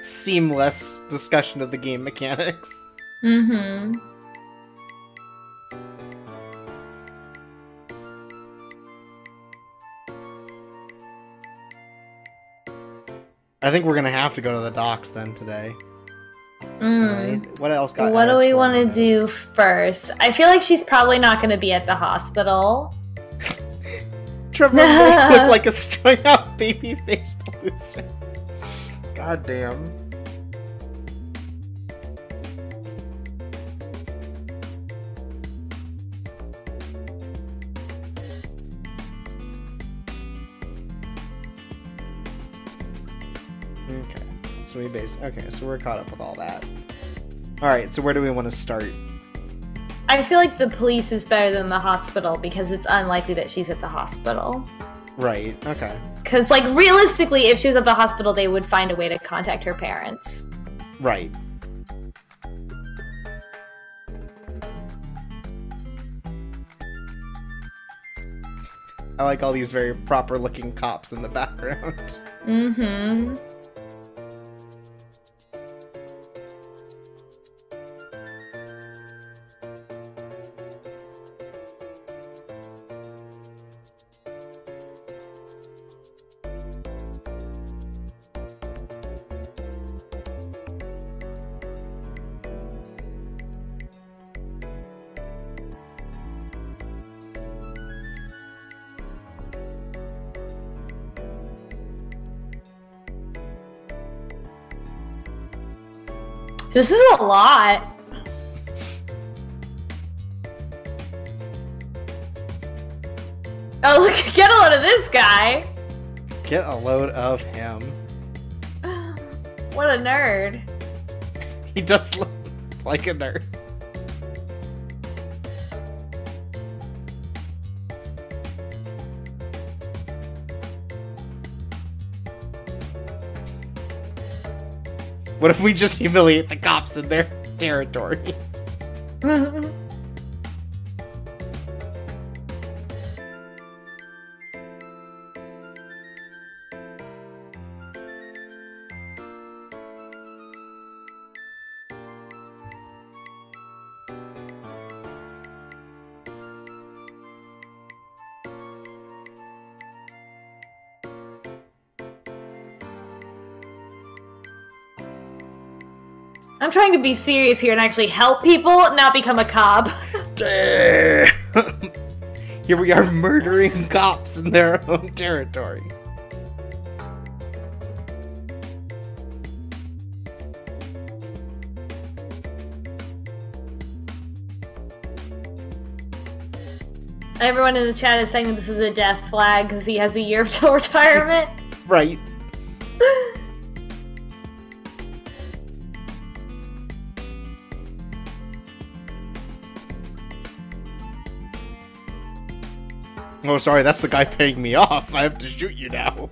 Speaker 1: Seamless discussion of the game mechanics.
Speaker 2: Mm-hmm.
Speaker 1: I think we're gonna have to go to the docks then today. Right? What else got?
Speaker 2: What do we
Speaker 1: want to
Speaker 2: do first? I feel like she's probably not going to be at the hospital.
Speaker 1: Trevor may look like a strung-out baby-faced loser. God damn. Okay, so we're caught up with all that. Alright, so where do we want to start?
Speaker 2: I feel like the police is better than the hospital because it's unlikely that she's at the hospital.
Speaker 1: Right, okay.
Speaker 2: Because, like, realistically, if she was at the hospital, they would find a way to contact her parents.
Speaker 1: Right. I like all these very proper-looking cops in the background.
Speaker 2: Mm-hmm. This is a lot. Oh, look, get a load of this guy.
Speaker 1: Get a load of him.
Speaker 2: What a nerd.
Speaker 1: He does look like a nerd. What if we just humiliate the cops in their territory?
Speaker 2: I'm trying to be serious here and actually help people, not become a cop.
Speaker 1: Damn. Here we are murdering cops in their own territory.
Speaker 2: Everyone in the chat is saying that this is a death flag because he has a year till retirement.
Speaker 1: Right. Oh, sorry, that's the guy paying me off. I have to shoot you now.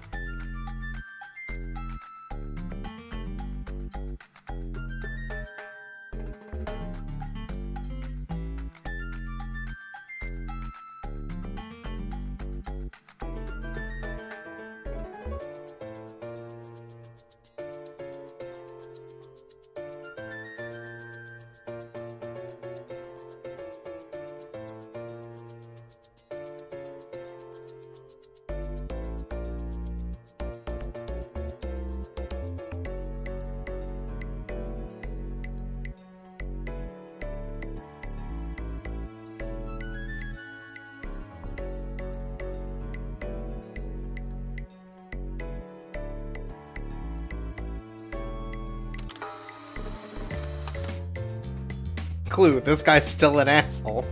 Speaker 1: clue. This guy's still an asshole.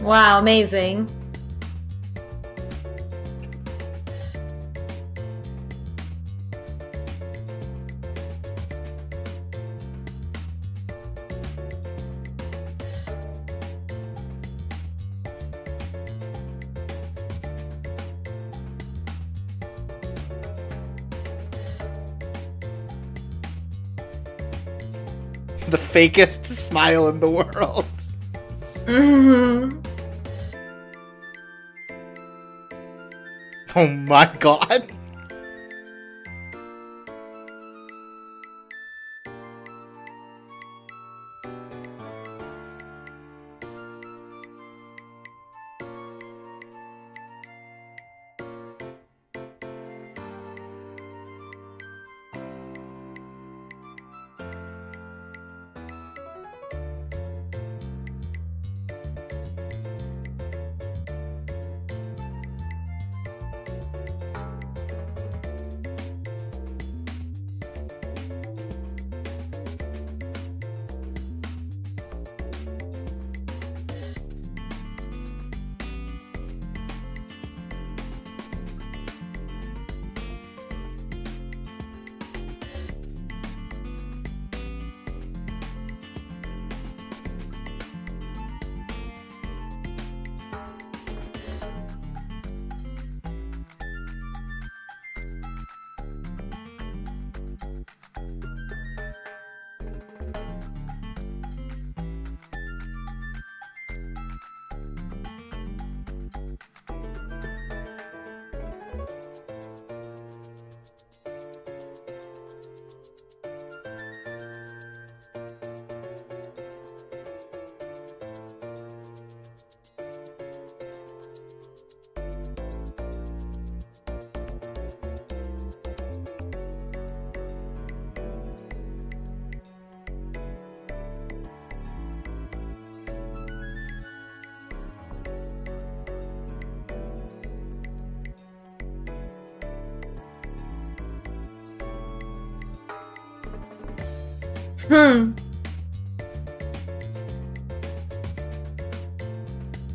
Speaker 2: Wow, amazing.
Speaker 1: The fakest smile in the world.
Speaker 2: Mm-hmm.
Speaker 1: Oh my god.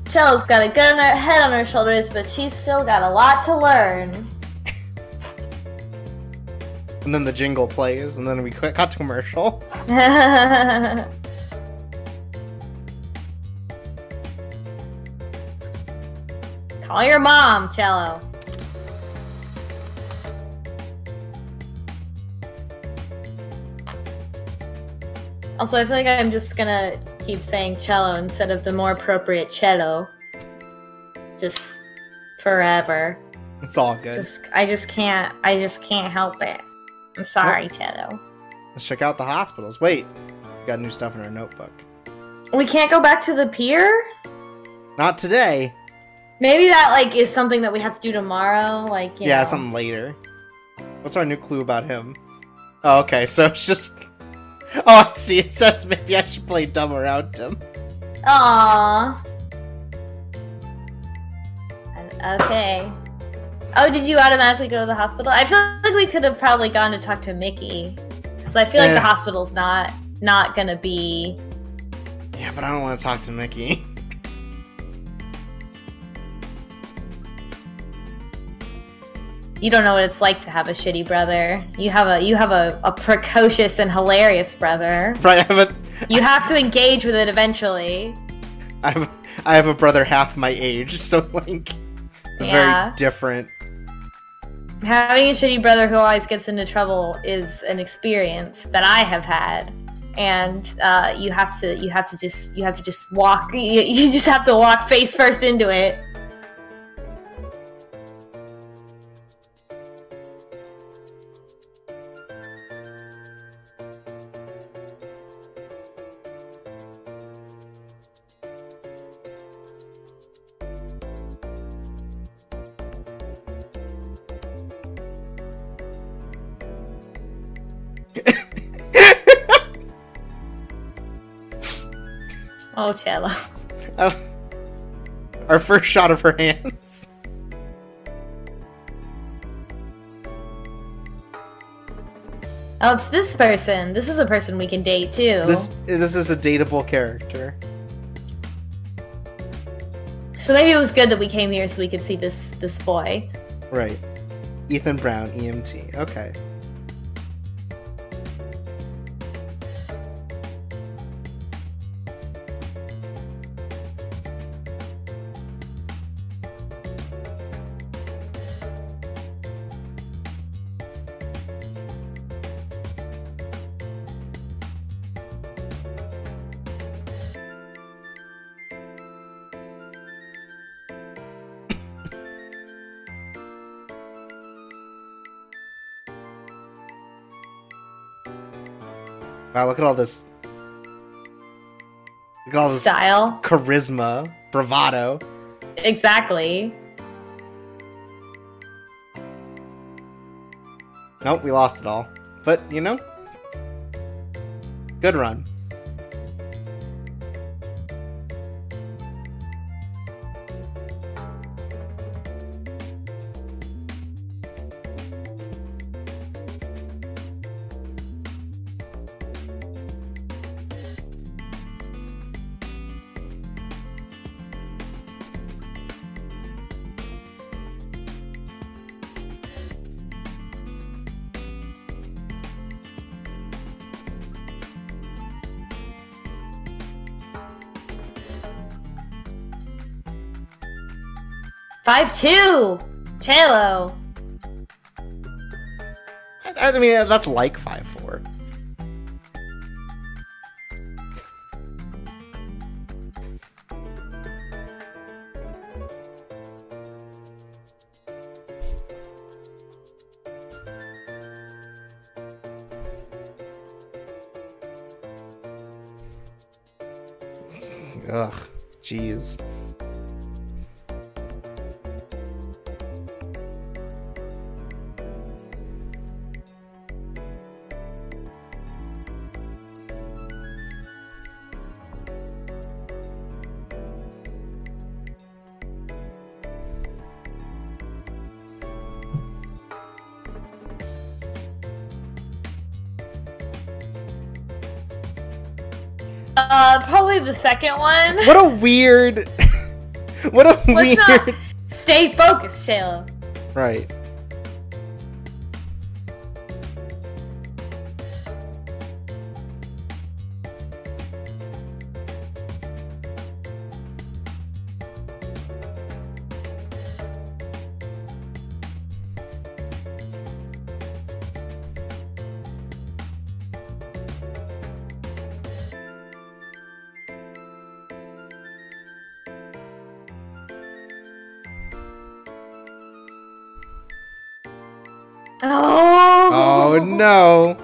Speaker 2: Chelo's got a good head on her shoulders, but she's still got a lot to learn.
Speaker 1: And then the jingle plays, and then we cut to commercial.
Speaker 2: Call your mom, Chelo. Also, I feel like I'm just gonna keep saying Chelo instead of the more appropriate Chelo. Just forever.
Speaker 1: It's all good.
Speaker 2: I just can't help it. I'm sorry, Chelo.
Speaker 1: Let's check out the hospitals. Wait, we got new stuff in our notebook.
Speaker 2: We can't go back to the pier?
Speaker 1: Not today.
Speaker 2: Maybe that, like, is something that we have to do tomorrow, like, you know.
Speaker 1: Something later. What's our new clue about him? Oh, okay, so it's just... Oh, I see, it says maybe I should play dumb around him.
Speaker 2: Aww. Okay. Oh, did you automatically go to the hospital? I feel like we could have probably gone to talk to Mickey. Because I feel like the hospital's not gonna be...
Speaker 1: Yeah, but I don't want to talk to Mickey.
Speaker 2: You don't know what it's like to have a shitty brother. You have a precocious and hilarious brother.
Speaker 1: Right,
Speaker 2: you have to engage with it eventually.
Speaker 1: I have a brother half my age, so like very different.
Speaker 2: Having a shitty brother who always gets into trouble is an experience that I have had, and you have to just walk. You just have to walk face first into it. Oh, Chelo.
Speaker 1: Our first shot of her hands.
Speaker 2: Oh, it's this person. This is a person we can date, too.
Speaker 1: This is a dateable character.
Speaker 2: So maybe it was good that we came here so we could see this boy.
Speaker 1: Right. Ethan Brown, EMT. Okay. Wow, look at all this. Look at all this
Speaker 2: style,
Speaker 1: charisma, bravado.
Speaker 2: Exactly.
Speaker 1: Nope, we lost it all. But, you know, good run.
Speaker 2: Five two, Chelo.
Speaker 1: I mean, that's like 5'4". Ugh, jeez.
Speaker 2: Probably the second one.
Speaker 1: What a weird... what a weird...
Speaker 2: Stay focused, Chelo.
Speaker 1: Right.
Speaker 2: Oh
Speaker 1: no.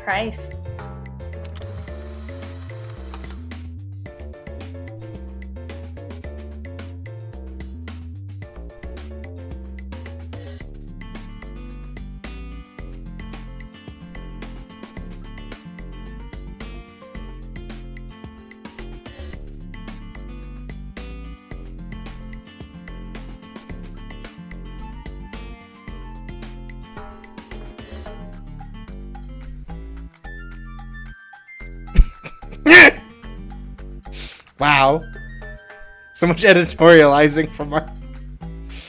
Speaker 2: Christ.
Speaker 1: Wow. So much editorializing from our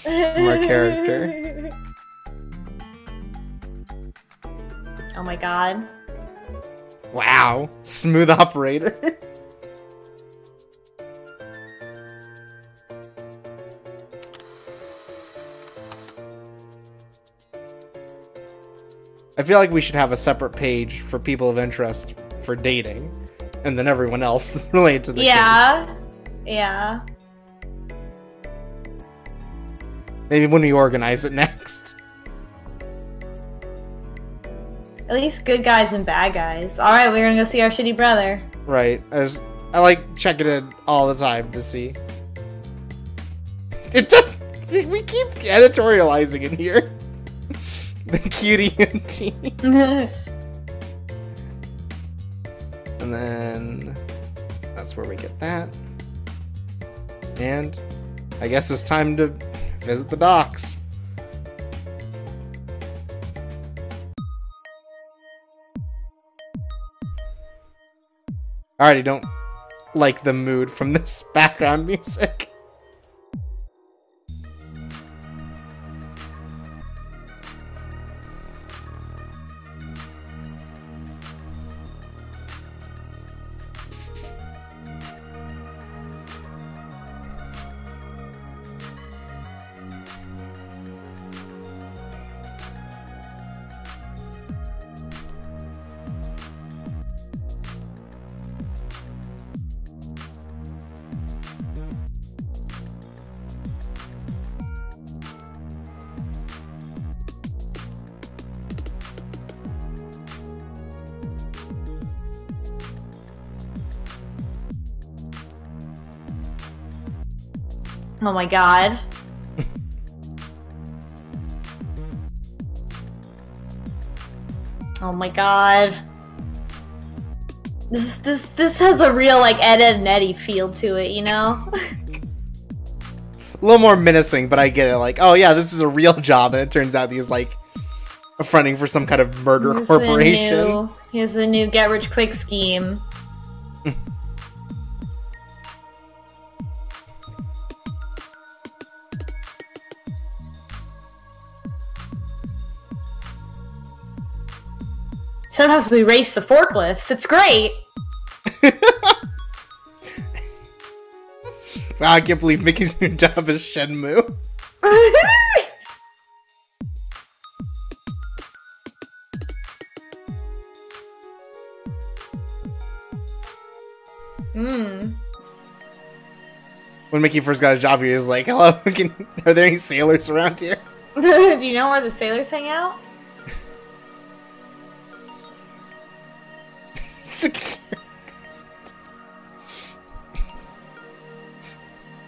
Speaker 1: character.
Speaker 2: Oh my god.
Speaker 1: Wow. Smooth operator. I feel like we should have a separate page for people of interest for dating, and then everyone else related to the
Speaker 2: yeah.
Speaker 1: case.
Speaker 2: Yeah.
Speaker 1: Maybe when we organize it next.
Speaker 2: At least good guys and bad guys. Alright, we're gonna go see our shitty brother.
Speaker 1: Right. I like checking it all the time to see. It We keep editorializing in here. The cutie and tea. And then that's where we get that. And I guess it's time to visit the docks. I already don't like the mood from this background music.
Speaker 2: Oh my god. Oh my god. This has a real like Ed, Edd and Eddy feel to it, you know?
Speaker 1: A little more menacing, but I get it. Like, oh yeah, this is a real job, and it turns out he's like fronting for some kind of murder corporation.
Speaker 2: Here's a new get-rich-quick scheme. Sometimes we race the forklifts. It's great.
Speaker 1: Wow, I can't believe Mickey's new job is Shenmue. When Mickey first got his job here, he was like, hello, are there any sailors around here?
Speaker 2: Do you know where the sailors hang out?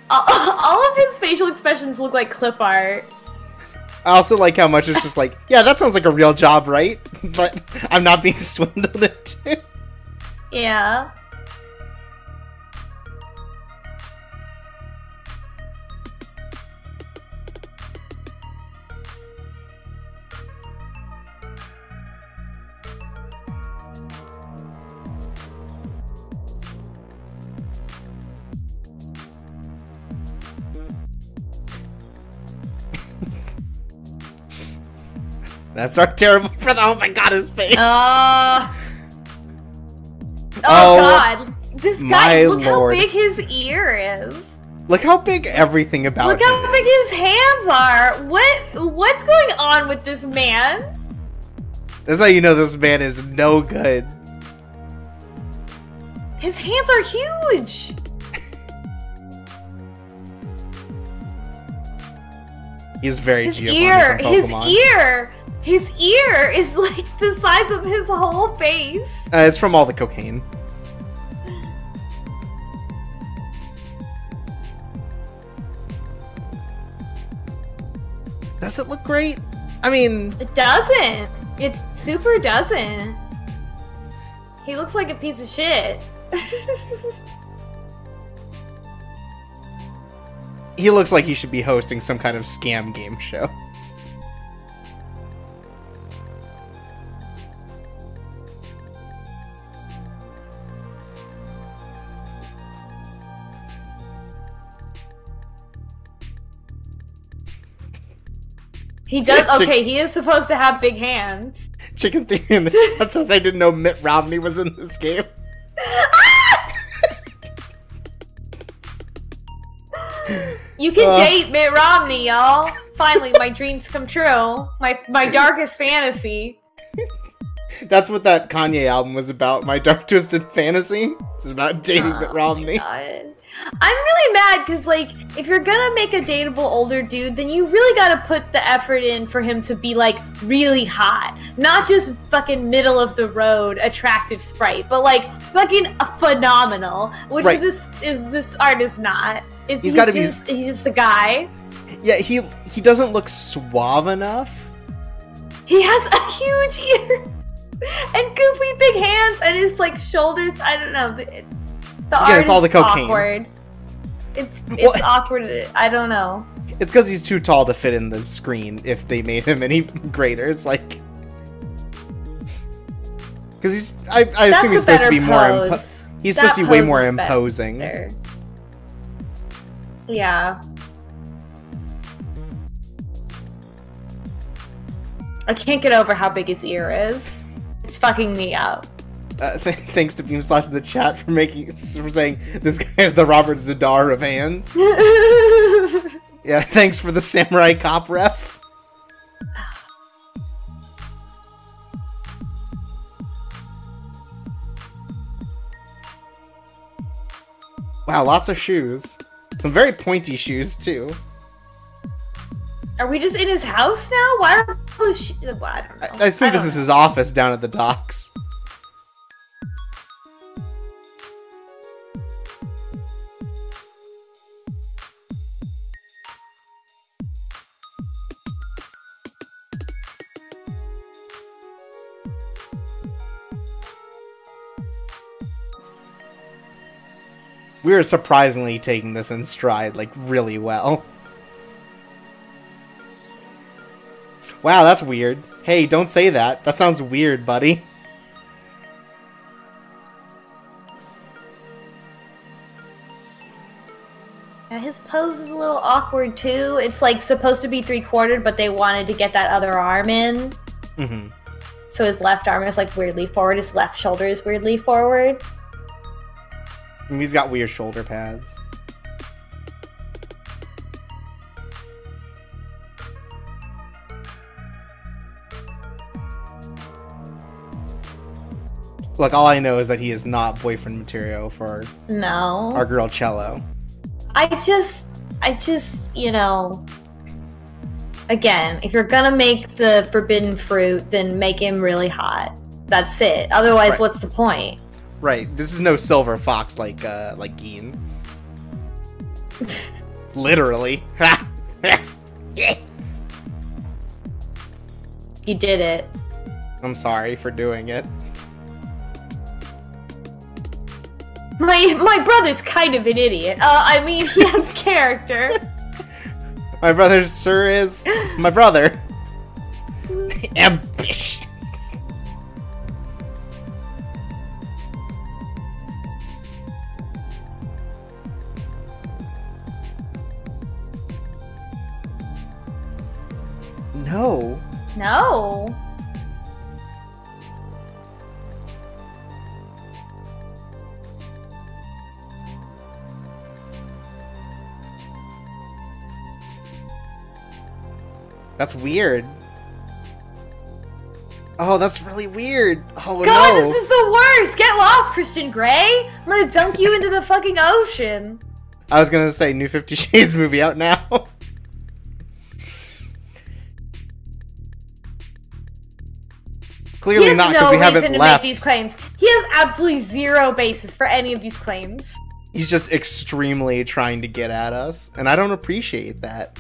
Speaker 2: All of his facial expressions look like clip art.
Speaker 1: I also like how much it's just like, yeah, that sounds like a real job, right? But I'm not being swindled into.
Speaker 2: Yeah.
Speaker 1: That's our terrible brother. Oh my god, his face.
Speaker 2: Oh god. This guy, look how big his ear is.
Speaker 1: Look how big everything about him is.
Speaker 2: Look how big his hands are. What's going on with this man?
Speaker 1: That's how you know this man is no good.
Speaker 2: His hands are huge.
Speaker 1: He's very
Speaker 2: His ear is like the size of his whole face.
Speaker 1: It's from all the cocaine. Does it look great? I mean...
Speaker 2: It doesn't. It super doesn't. He looks like a piece of shit.
Speaker 1: He looks like he should be hosting some kind of scam game show.
Speaker 2: He does. Okay, he is supposed to have big hands.
Speaker 1: Chicken Theory in the chat says I didn't know Mitt Romney was in this game.
Speaker 2: You can date Mitt Romney, y'all. Finally, my dreams come true. My darkest fantasy.
Speaker 1: That's what that Kanye album was about. My Dark Twisted Fantasy. It's about dating Mitt Romney.
Speaker 2: God. I'm really mad because, like, if you're gonna make a dateable older dude, then you really gotta put the effort in for him to be, like, really hot. Not just fucking middle of the road attractive sprite, but, like, fucking phenomenal. Which this artist not. He's just a guy.
Speaker 1: Yeah, he doesn't look suave enough.
Speaker 2: He has a huge ear and goofy big hands and his like shoulders. I don't know. The art
Speaker 1: it's all the
Speaker 2: is
Speaker 1: cocaine.
Speaker 2: Awkward. It's awkward. I don't know.
Speaker 1: It's because he's too tall to fit in the screen. If they made him any greater, it's like because he's. I assume he's supposed to be more. He's supposed to be way more imposing.
Speaker 2: Better. Yeah. I can't get over how big his ear is. It's fucking me up.
Speaker 1: Thanks to Beamslash in the chat for saying this guy is the Robert Zadar of hands. Yeah, thanks for the samurai cop ref. Wow, lots of shoes. Some very pointy shoes too.
Speaker 2: Are we just in his house now? Why are those shoes? Well, I don't know.
Speaker 1: I assume this is his office down at the docks. We are surprisingly taking this in stride, like, really well. Wow, that's weird. Hey, don't say that. That sounds weird, buddy.
Speaker 2: Yeah, his pose is a little awkward, too. It's, like, supposed to be three-quartered, but they wanted to get that other arm in.
Speaker 1: Mm-hmm.
Speaker 2: So his left arm is, like, weirdly forward. His left shoulder is weirdly forward.
Speaker 1: And he's got weird shoulder pads. Look, all I know is that he is not boyfriend material for our girl Chelo.
Speaker 2: I just, you know, again, if you're gonna make the forbidden fruit, then make him really hot. That's it. Otherwise, right. What's the point?
Speaker 1: Right. This is no silver fox like Geen. Literally.
Speaker 2: You did it.
Speaker 1: I'm sorry for doing it.
Speaker 2: My brother's kind of an idiot. I mean, he has character.
Speaker 1: My brother sure is my brother. Ambitious. No.
Speaker 2: No.
Speaker 1: That's weird. Oh, that's really weird. Oh,
Speaker 2: God,
Speaker 1: no.
Speaker 2: this is the worst! Get lost, Christian Grey! I'm gonna dunk you into the fucking ocean.
Speaker 1: I was gonna say, new 50 Shades movie out now. Clearly not, because we haven't left.
Speaker 2: Make these claims. He has absolutely zero basis for any of these claims.
Speaker 1: He's just extremely trying to get at us, and I don't appreciate that.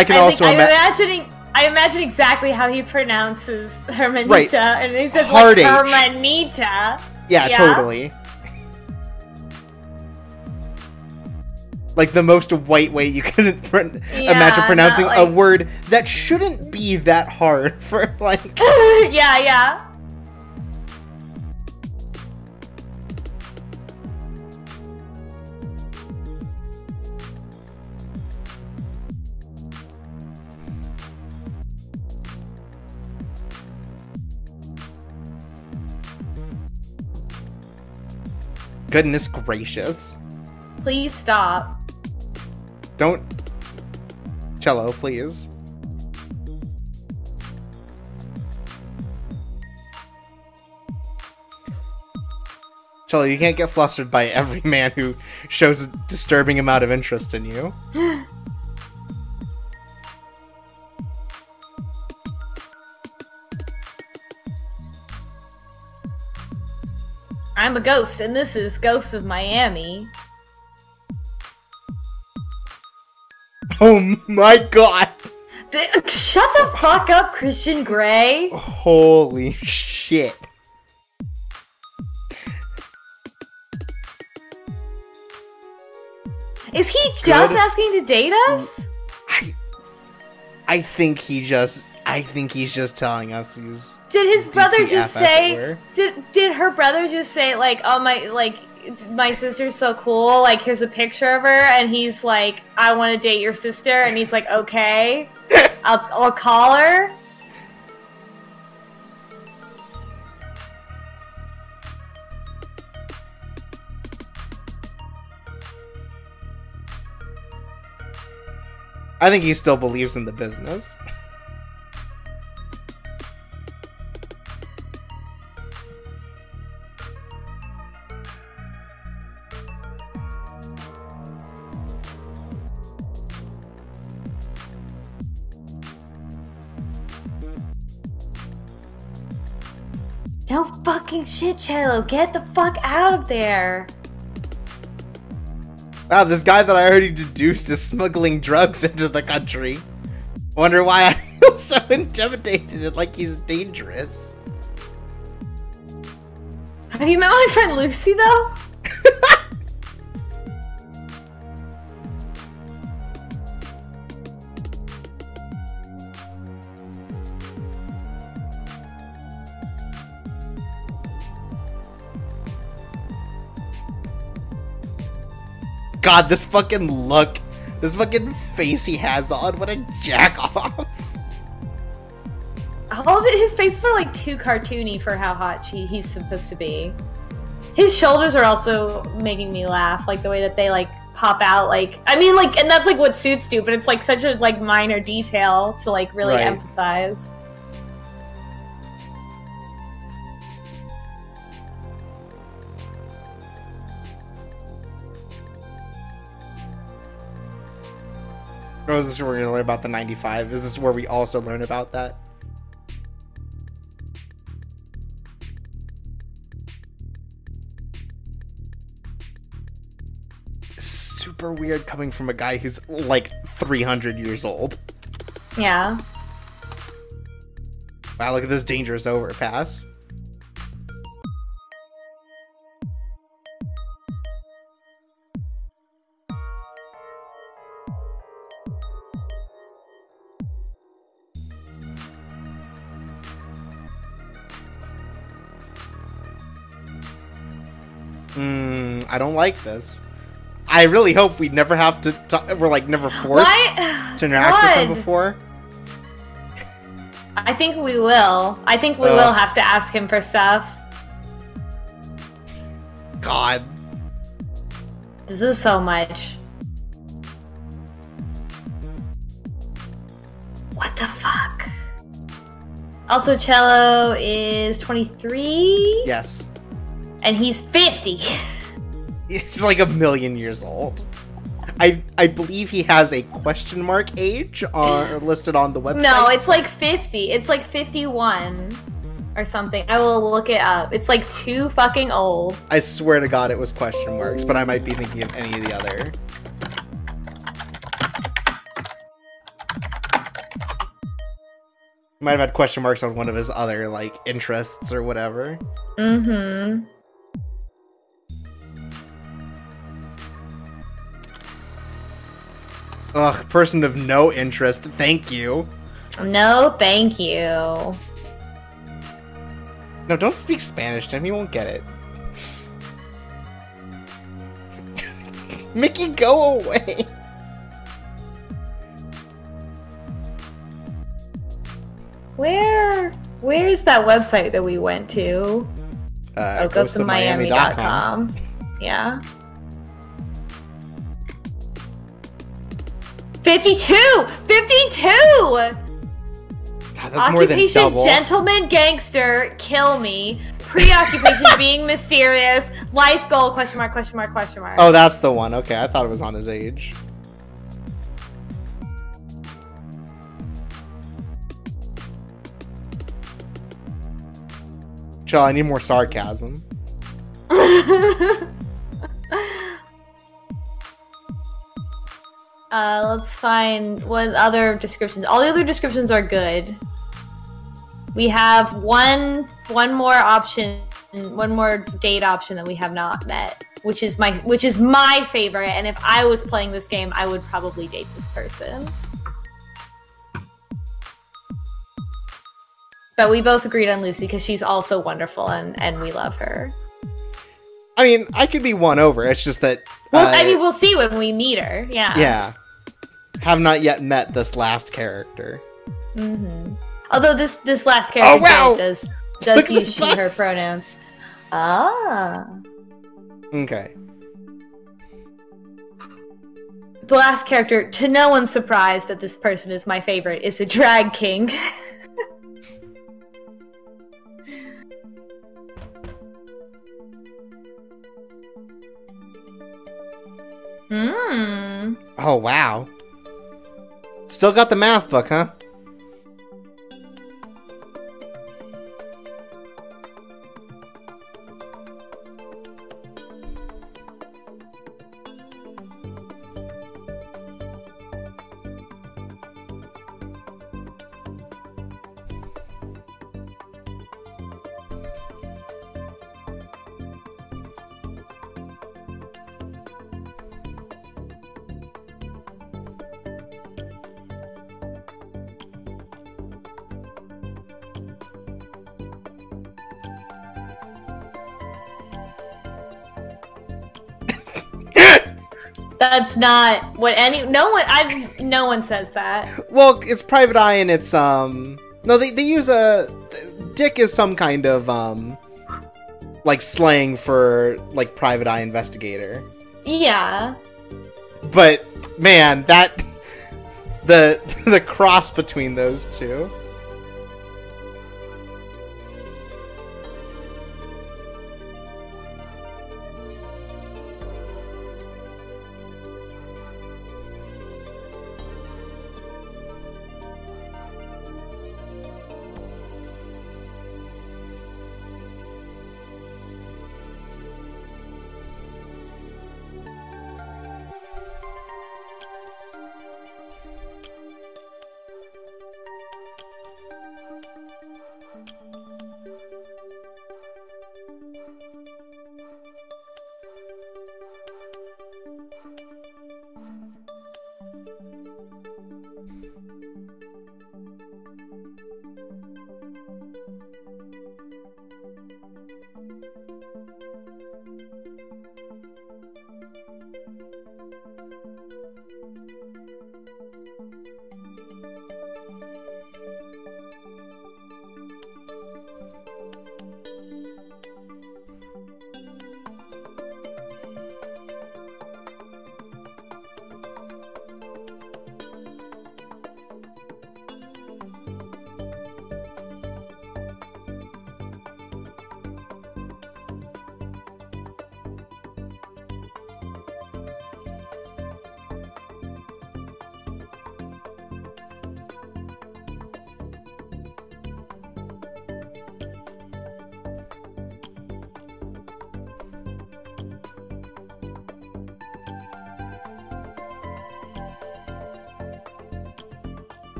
Speaker 2: I imagine exactly how he pronounces Hermanita, right. And he says like Hermanita.
Speaker 1: Yeah, totally. Like the most white way you could imagine pronouncing a word that shouldn't be that hard for like.
Speaker 2: Yeah.
Speaker 1: Goodness gracious.
Speaker 2: Please stop.
Speaker 1: Don't. Chelo, please. Chelo, you can't get flustered by every man who shows a disturbing amount of interest in you.
Speaker 2: I'm a ghost, and this is Ghosts of Miami.
Speaker 1: Oh my god!
Speaker 2: Shut the fuck up, Christian Grey!
Speaker 1: Holy shit.
Speaker 2: Is he just asking to date us?
Speaker 1: I think he's just telling us he's.
Speaker 2: Did his brother just say?
Speaker 1: Did
Speaker 2: Did her brother just say like, oh my sister's so cool, like here's a picture of her, and he's like, I want to date your sister, and he's like, okay, I'll call her.
Speaker 1: I think he still believes in the business.
Speaker 2: No fucking shit, Chelo. Get the fuck out of there.
Speaker 1: Wow, this guy that I already deduced is smuggling drugs into the country. Wonder why I feel so intimidated and like he's dangerous.
Speaker 2: Have you met my friend Lucy, though?
Speaker 1: God, this fucking look, this fucking face he has on, what a jack off.
Speaker 2: All of his faces are like too cartoony for how hot he's supposed to be. His shoulders are also making me laugh, like the way that they like pop out, like, I mean, like, and that's like what suits do, but it's like such a like minor detail to like really emphasize.
Speaker 1: Or is this where we're going to learn about the 95? Is this where we also learn about that? Super weird coming from a guy who's like 300 years old.
Speaker 2: Yeah.
Speaker 1: Wow, look at this dangerous overpass. I don't like this. I really hope we never have to we're like never forced to interact with him before.
Speaker 2: I think we will. I think we will have to ask him for stuff.
Speaker 1: God.
Speaker 2: This is so much. What the fuck? Also, Chelo is 23?
Speaker 1: Yes.
Speaker 2: And he's 50.
Speaker 1: He's like 1,000,000 years old. I believe he has a question mark age listed on the website.
Speaker 2: No, it's like 50. It's like 51 or something. I will look it up. It's like too fucking old.
Speaker 1: I swear to God it was question marks, but I might be thinking of any of the other. He might have had question marks on one of his other, like, interests or whatever.
Speaker 2: Mm-hmm.
Speaker 1: Ugh, person of no interest. Thank you.
Speaker 2: No, thank you.
Speaker 1: No, don't speak Spanish to him. He won't get it. Mickey, go away.
Speaker 2: Where's that website that we went to? ghostofmiami.com. Yeah. 52! 52!
Speaker 1: God, that's more than double.
Speaker 2: Gentleman gangster, kill me. preoccupation, being mysterious, life goal, question mark, question mark, question mark.
Speaker 1: Oh, that's the one. Okay, I thought it was on his age. Chill, I need more sarcasm.
Speaker 2: Let's find what other descriptions. All the other descriptions are good. We have one more option, one more date option that we have not met, which is my favorite. And if I was playing this game, I would probably date this person. But we both agreed on Lucy because she's also wonderful and we love her.
Speaker 1: I mean, I could be won over. It's just that.
Speaker 2: Well, I mean, we'll see when we meet her. Yeah.
Speaker 1: Yeah. Have not yet met this last character.
Speaker 2: Mm-hmm. Although this last character does use she, her pronouns. Ah.
Speaker 1: Okay.
Speaker 2: The last character, to no one's surprise that this person is my favorite, is a drag king.
Speaker 1: Oh, wow. Still got the math book, huh?
Speaker 2: That's not what no one says that.
Speaker 1: Well, it's Private Eye and it's no, they use Dick is some kind of like slang for like Private Eye investigator.
Speaker 2: Yeah.
Speaker 1: But man, that the cross between those two.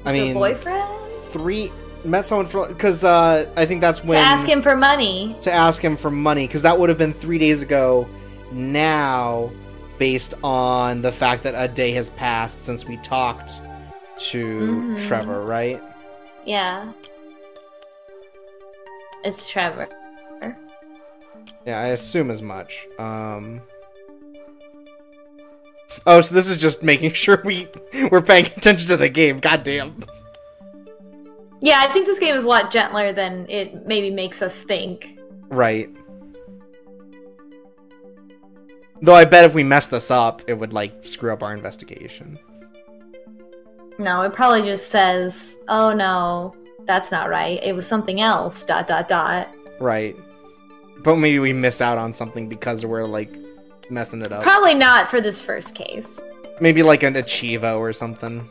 Speaker 1: I mean,
Speaker 2: boyfriend?
Speaker 1: Met someone for, because I think that's when...
Speaker 2: To ask him for money.
Speaker 1: To ask him for money, because that would have been 3 days ago now, based on the fact that a day has passed since we talked to Trevor, right?
Speaker 2: Yeah. It's Trevor.
Speaker 1: Yeah, I assume as much. Oh, so this is just making sure we're paying attention to the game. Goddamn.
Speaker 2: Yeah, I think this game is a lot gentler than it maybe makes us think.
Speaker 1: Right. Though I bet if we mess this up, it would, like, screw up our investigation.
Speaker 2: No, it probably just says, oh no, that's not right. It was something else, ...
Speaker 1: Right. But maybe we miss out on something because we're, like, messing it up.
Speaker 2: Probably not for this first case.
Speaker 1: Maybe, like, an Achievo or something.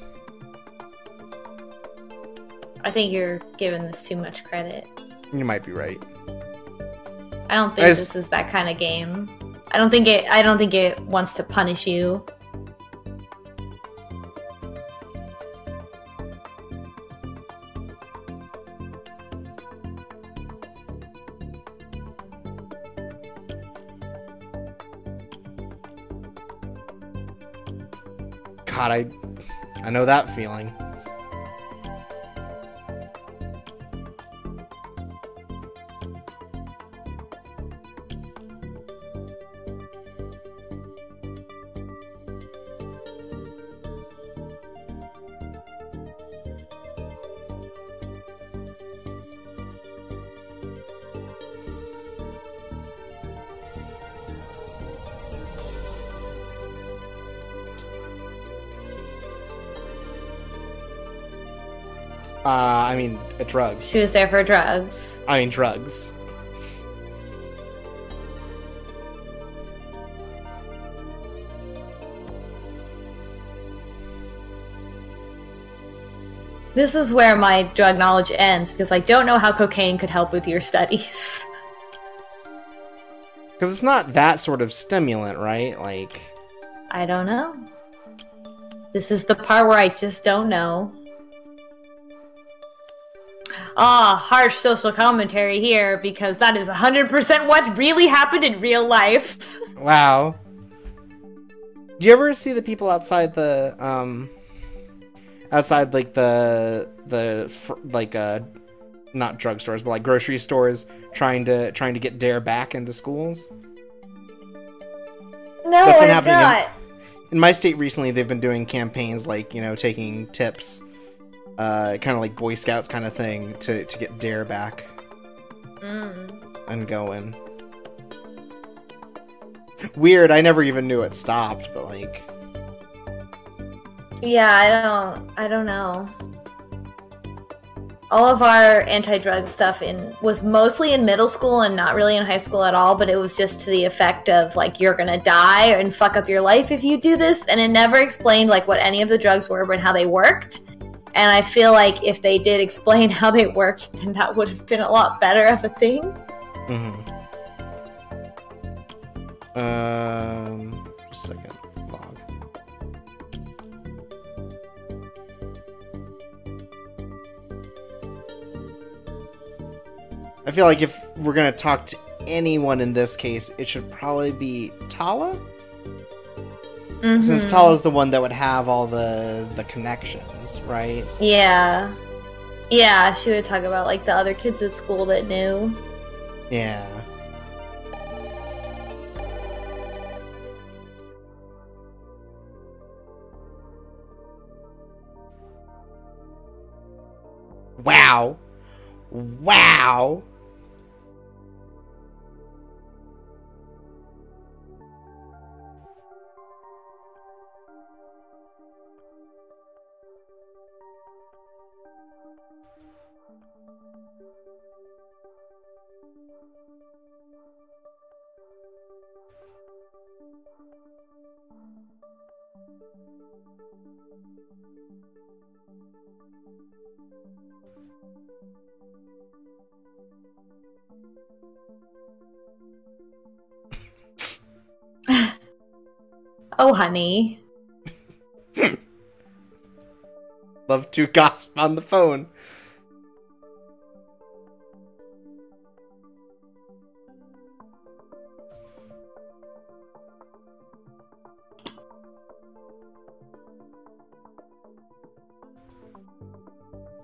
Speaker 2: I think you're giving this too much credit.
Speaker 1: You might be right.
Speaker 2: I don't think this is that kind of game. I don't think it wants to punish you.
Speaker 1: God, I know that feeling. I mean, drugs.
Speaker 2: She was there for drugs.
Speaker 1: I mean, drugs.
Speaker 2: This is where my drug knowledge ends, because I don't know how cocaine could help with your studies.
Speaker 1: Because it's not that sort of stimulant, right? Like...
Speaker 2: I don't know. This is the part where I just don't know. Ah, harsh social commentary here, because that is 100% what really happened in real life.
Speaker 1: Wow. Do you ever see the people outside the, outside, like, not drugstores, but, like, grocery stores trying to get DARE back into schools?
Speaker 2: No,
Speaker 1: That's been
Speaker 2: I'm
Speaker 1: happening
Speaker 2: not.
Speaker 1: In my state recently, they've been doing campaigns, like, you know, taking tips, kind of like Boy Scouts kind of thing, to get DARE back. And going. Weird, I never even knew it stopped, but, like...
Speaker 2: Yeah, I don't know. All of our anti-drug stuff was mostly in middle school and not really in high school at all, but it was just to the effect of, like, you're gonna die and fuck up your life if you do this, and it never explained, like, what any of the drugs were and how they worked. And I feel like if they did explain how they worked, then that would have been a lot better of a thing.
Speaker 1: Just a second. Log. I feel like if we're gonna talk to anyone in this case, it should probably be Tala? Since Tala's the one that would have all the connections, right?
Speaker 2: Yeah. Yeah, she would talk about, like, the other kids at school that knew.
Speaker 1: Yeah. Wow. Wow.
Speaker 2: Oh, honey.
Speaker 1: Love to gossip on the phone.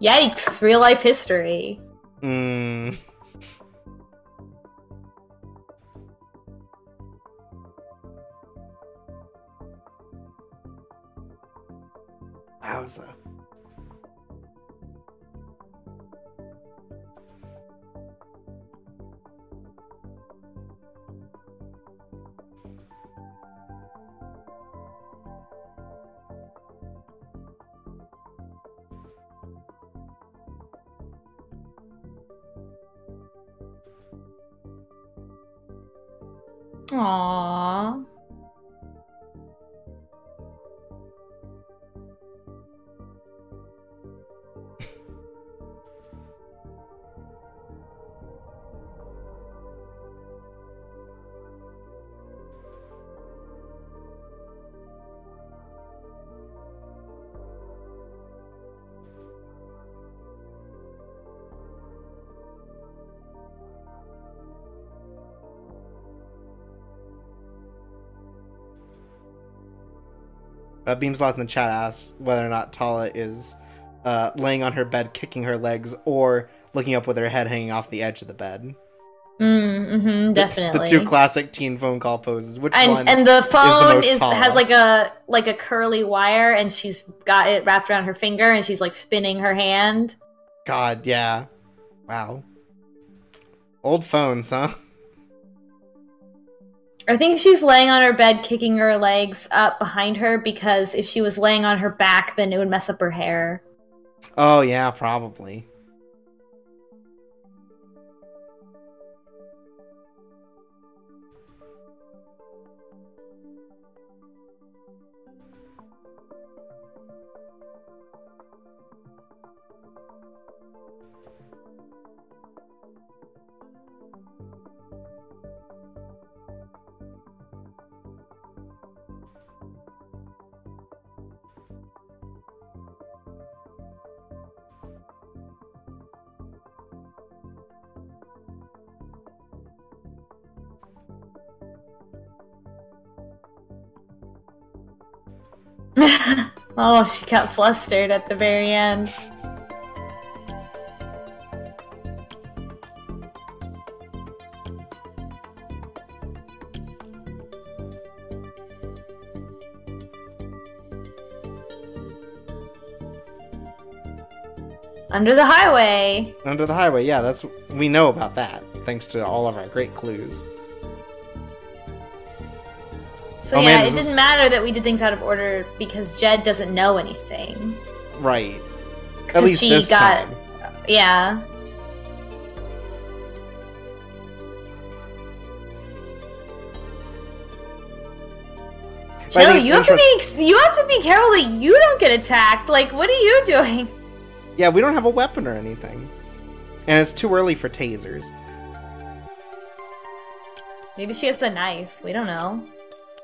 Speaker 2: Yikes, real life history.
Speaker 1: Wowza.
Speaker 2: Aww.
Speaker 1: Beamslot in the chat asks whether or not Tala is laying on her bed, kicking her legs, or looking up with her head hanging off the edge of the bed.
Speaker 2: Definitely.
Speaker 1: The two classic teen phone call poses. Which one?
Speaker 2: And the phone
Speaker 1: is Tala?
Speaker 2: has like a curly wire, and she's got it wrapped around her finger, and she's like spinning her hand.
Speaker 1: God, yeah. Wow. Old phones, huh?
Speaker 2: I think she's laying on her bed, kicking her legs up behind her, because if she was laying on her back, then it would mess up her hair.
Speaker 1: Oh, yeah, probably.
Speaker 2: Oh, she got flustered at the very end. Under the highway.
Speaker 1: Under the highway, yeah, we know about that, thanks to all of our great clues.
Speaker 2: So it didn't matter that we did things out of order because Jed doesn't know anything.
Speaker 1: Right. At least this time.
Speaker 2: Yeah. Chelo, you have to be careful that you don't get attacked. Like, what are you doing?
Speaker 1: Yeah, we don't have a weapon or anything. And it's too early for tasers.
Speaker 2: Maybe she has a knife. We don't know.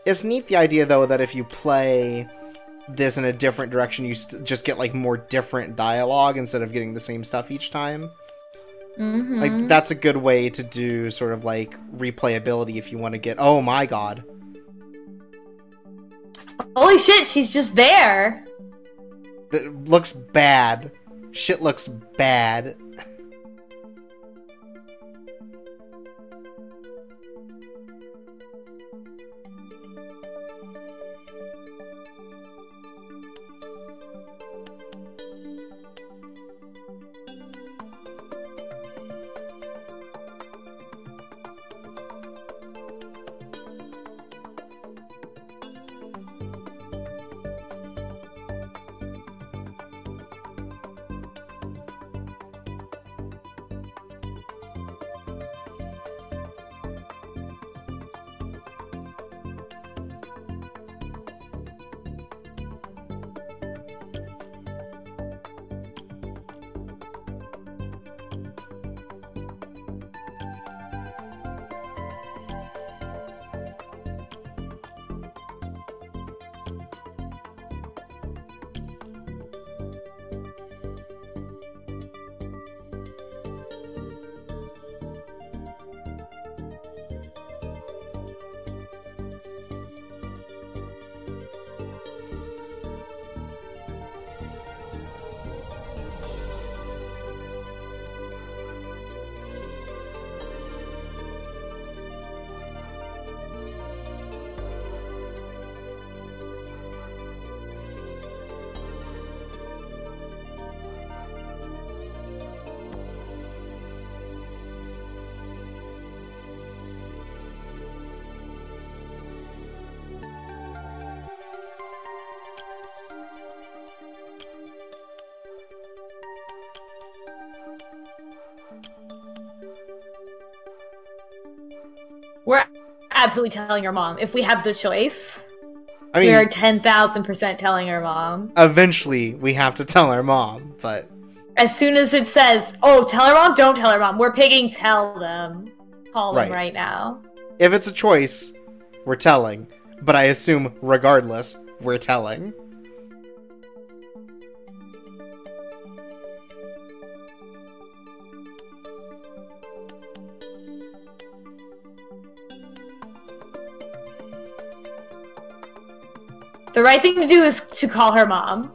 Speaker 1: It's neat, the idea, though, that if you play this in a different direction, you just get, like, more different dialogue instead of getting the same stuff each time. Like, that's a good way to do sort of, like, replayability if you want to get... Oh, my God.
Speaker 2: Holy shit, she's just there!
Speaker 1: It looks bad. Shit looks bad.
Speaker 2: We're absolutely telling our mom. If we have the choice,
Speaker 1: I mean,
Speaker 2: we are 10,000% telling our mom.
Speaker 1: Eventually, we have to tell our mom, but...
Speaker 2: As soon as it says, oh, tell our mom, don't tell our mom, we're picking tell them. Call them right now.
Speaker 1: If it's a choice, we're telling. But I assume, regardless, we're telling.
Speaker 2: The right thing to do is to call her mom.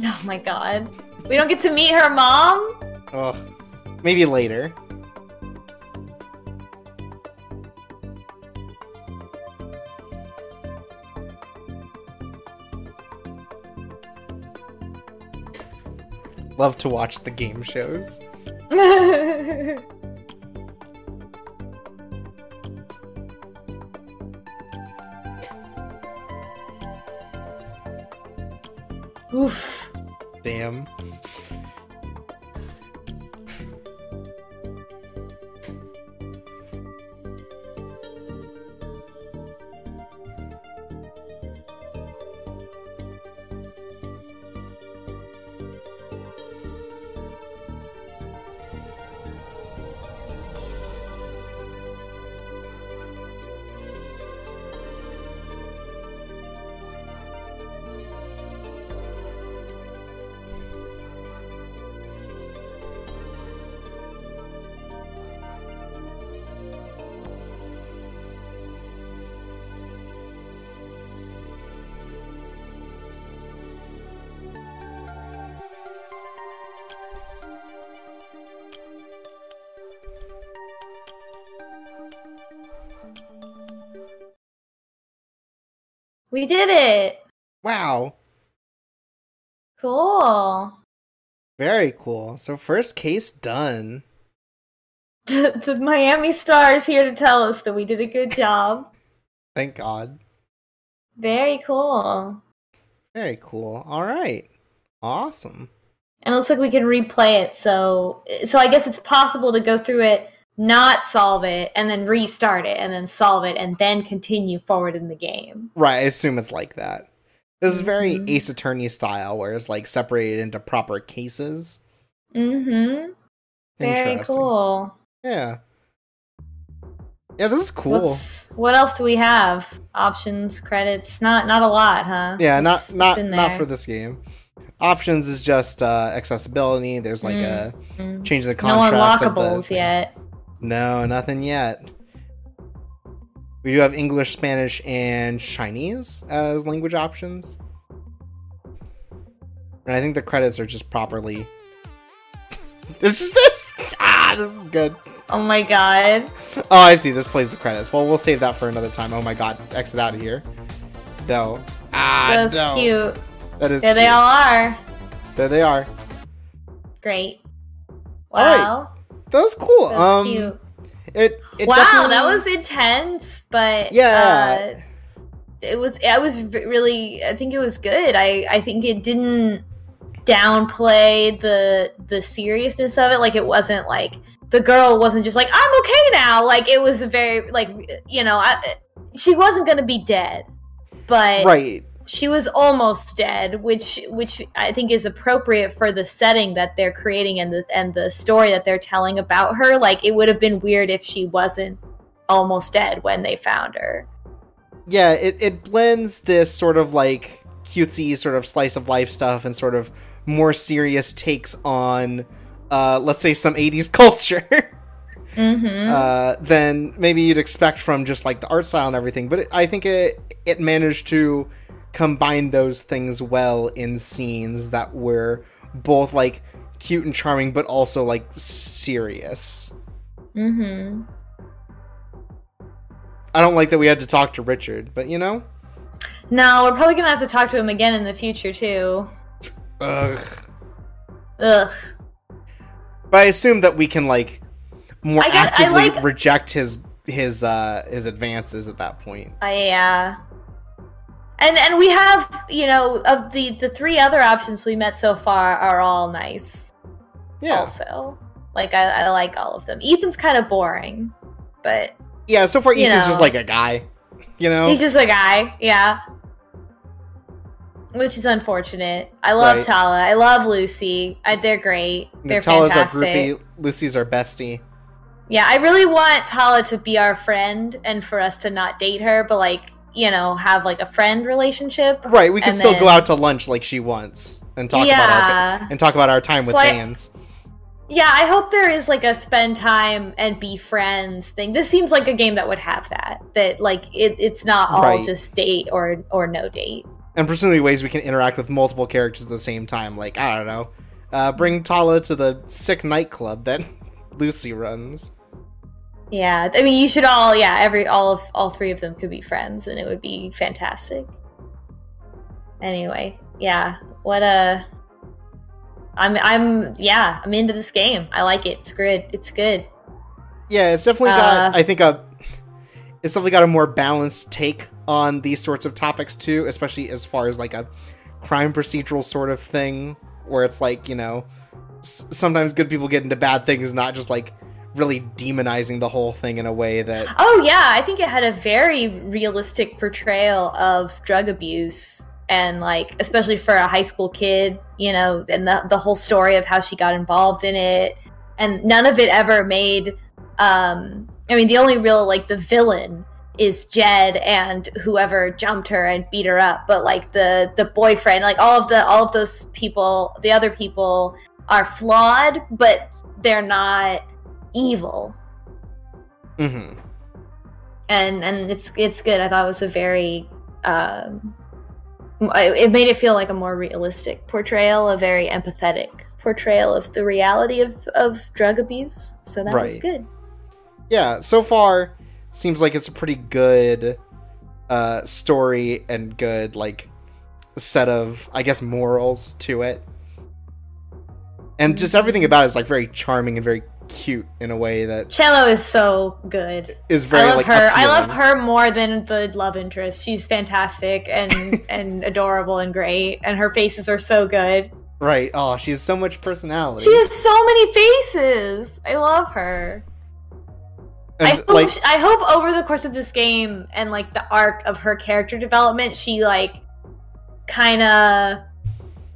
Speaker 2: Oh my god. We don't get to meet her mom?
Speaker 1: Oh, maybe later. Love to watch the game shows.
Speaker 2: Oof.
Speaker 1: Damn.
Speaker 2: We did it!
Speaker 1: Wow.
Speaker 2: Cool.
Speaker 1: Very cool. So first case done.
Speaker 2: The Miami Star is here to tell us that we did a good job.
Speaker 1: Thank God.
Speaker 2: Very cool.
Speaker 1: Very cool. All right. Awesome.
Speaker 2: And it looks like we can replay it, so I guess it's possible to go through it, not solve it, and then restart it, and then solve it, and then continue forward in the game.
Speaker 1: Right, I assume it's like that. This is very Ace Attorney style, where it's like separated into proper cases.
Speaker 2: Mm-hmm. Very cool.
Speaker 1: Yeah. Yeah, this is cool.
Speaker 2: What else do we have? Options, credits, not a lot, huh?
Speaker 1: Yeah, not for this game. Options is just accessibility. There's like a change the
Speaker 2: No
Speaker 1: contrast
Speaker 2: unlockables yet.
Speaker 1: No, nothing yet. We do have English, Spanish, and Chinese as language options. And I think the credits are just properly... This is good.
Speaker 2: Oh my god.
Speaker 1: Oh, I see. This plays the credits. Well, we'll save that for another time. Oh my god. Exit out of here. No.
Speaker 2: That's
Speaker 1: no.
Speaker 2: cute.
Speaker 1: That is
Speaker 2: There
Speaker 1: cute.
Speaker 2: they all are.
Speaker 1: There they are.
Speaker 2: Great.
Speaker 1: Wow.
Speaker 2: Wow.
Speaker 1: That was cool.
Speaker 2: That's cute.
Speaker 1: It
Speaker 2: Wow,
Speaker 1: definitely...
Speaker 2: that was intense, but
Speaker 1: yeah.
Speaker 2: I was really, I think it was good. I think it didn't downplay the seriousness of it. Like, it wasn't like the girl wasn't just like, I'm okay now. Like, it was very, like, you know, she wasn't gonna be dead, but
Speaker 1: right.
Speaker 2: She was almost dead, which I think is appropriate for the setting that they're creating and the story that they're telling about her. Like, it would have been weird if she wasn't almost dead when they found her.
Speaker 1: Yeah, it blends this sort of like cutesy sort of slice of life stuff and sort of more serious takes on, let's say, some 80s culture. Than maybe you'd expect from just like the art style and everything. But I think it managed to combine those things well in scenes that were both like cute and charming, but also like serious. I don't like that we had to talk to Richard, but you know?
Speaker 2: No, we're probably gonna have to talk to him again in the future too.
Speaker 1: Ugh.
Speaker 2: But
Speaker 1: I assume that we can like more actively
Speaker 2: like...
Speaker 1: reject his advances at that point.
Speaker 2: Yeah. And we have, you know, of the three other options we met so far are all nice.
Speaker 1: Yeah.
Speaker 2: Also, like I like all of them. Ethan's kind of boring, but
Speaker 1: yeah, so far Ethan's just like a guy, you know.
Speaker 2: He's just a guy, yeah. Which is unfortunate. I love Tala. I love Lucy. They're great. They're
Speaker 1: Tala's
Speaker 2: fantastic.
Speaker 1: our groupie. Lucy's our bestie.
Speaker 2: Yeah, I really want Tala to be our friend and for us to not date her, but like, you know, have like a friend relationship.
Speaker 1: Right, we can still go out to lunch like she wants and talk about our time with fans.
Speaker 2: Yeah, I hope there is like a spend time and be friends thing. This seems like a game that would have that. That like it's not all just date or no date.
Speaker 1: And presumably ways we can interact with multiple characters at the same time. Like, I don't know, bring Tala to the sick nightclub that Lucy runs.
Speaker 2: Yeah, I mean, you should all three of them could be friends, and it would be fantastic. Anyway, yeah, I'm into this game. I like it. It's good.
Speaker 1: Yeah, it's definitely got, I think, it's definitely got a more balanced take on these sorts of topics too, especially as far as like a crime procedural sort of thing, where it's like, you know, sometimes good people get into bad things, not just like really demonizing the whole thing in a way that...
Speaker 2: Oh yeah, I think it had a very realistic portrayal of drug abuse, and like, especially for a high school kid, you know, and the whole story of how she got involved in it, and none of it ever made, I mean, the only real, like, the villain is Jed and whoever jumped her and beat her up, but like the boyfriend, like all of those people, the other people are flawed, but they're not evil. And it's good. I thought it was a very it made it feel like a more realistic portrayal, a very empathetic portrayal of the reality of drug abuse. So that was good.
Speaker 1: Yeah, so far seems like it's a pretty good story and good like set of, I guess, morals to it. And just everything about it is like very charming and very cute in a way that
Speaker 2: Chelo is so good.
Speaker 1: Is very
Speaker 2: I love her.
Speaker 1: appealing.
Speaker 2: I love her more than the love interest. She's fantastic and and adorable and great, and her faces are so good.
Speaker 1: Right. Oh, she has so much personality.
Speaker 2: She has so many faces. I love her.
Speaker 1: And,
Speaker 2: I hope over the course of this game and like the arc of her character development, she like kind of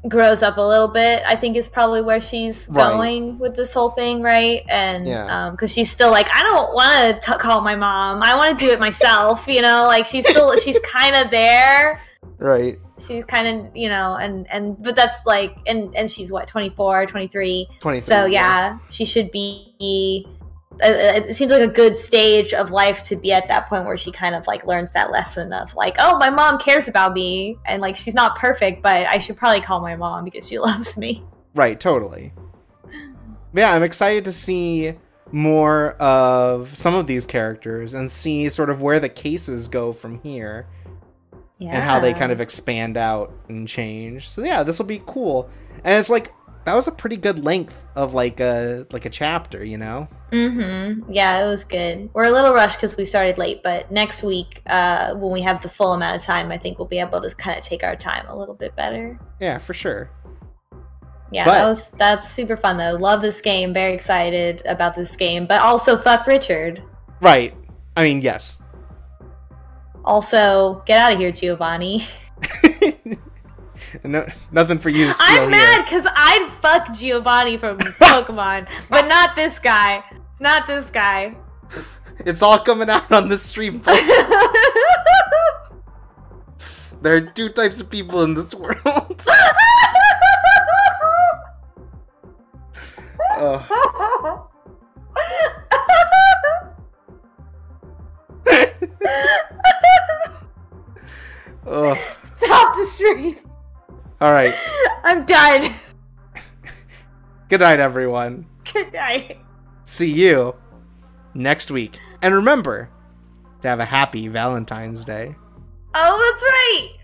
Speaker 2: grows up a little bit. I think is probably where she's going with this whole thing, right? And because she's still like, I don't want to call my mom. I want to do it myself. You know, like she's kind of there.
Speaker 1: Right.
Speaker 2: She's kind of, but that's like, and she's what, 24, 23?
Speaker 1: 23.
Speaker 2: So yeah, she should be, it seems like a good stage of life to be at that point where she kind of like learns that lesson of like, oh, my mom cares about me, and like she's not perfect, but I should probably call my mom because she loves me.
Speaker 1: Right, totally. Yeah, I'm excited to see more of some of these characters and see sort of where the cases go from here. Yeah. And how they kind of expand out and change. So yeah, this will be cool. And it's like, that was a pretty good length of like a chapter, you know?
Speaker 2: Mm-hmm. Yeah, it was good. We're a little rushed because we started late, but next week, when we have the full amount of time, I think we'll be able to kind of take our time a little bit better.
Speaker 1: Yeah, for sure.
Speaker 2: Yeah, that's super fun though. Love this game. Very excited about this game, but also fuck Richard.
Speaker 1: Right. I mean, yes.
Speaker 2: Also, get out of here, Giovanni.
Speaker 1: No, nothing for you to steal.
Speaker 2: I'm mad because I'd fuck Giovanni from Pokemon, but not this guy. Not this guy.
Speaker 1: It's all coming out on the stream, folks. There are two types of people in this world. Oh. Oh.
Speaker 2: Stop the stream.
Speaker 1: All right.
Speaker 2: I'm done.
Speaker 1: Good night, everyone.
Speaker 2: Good night.
Speaker 1: See you next week. And remember to have a happy Valentine's Day.
Speaker 2: Oh, that's right.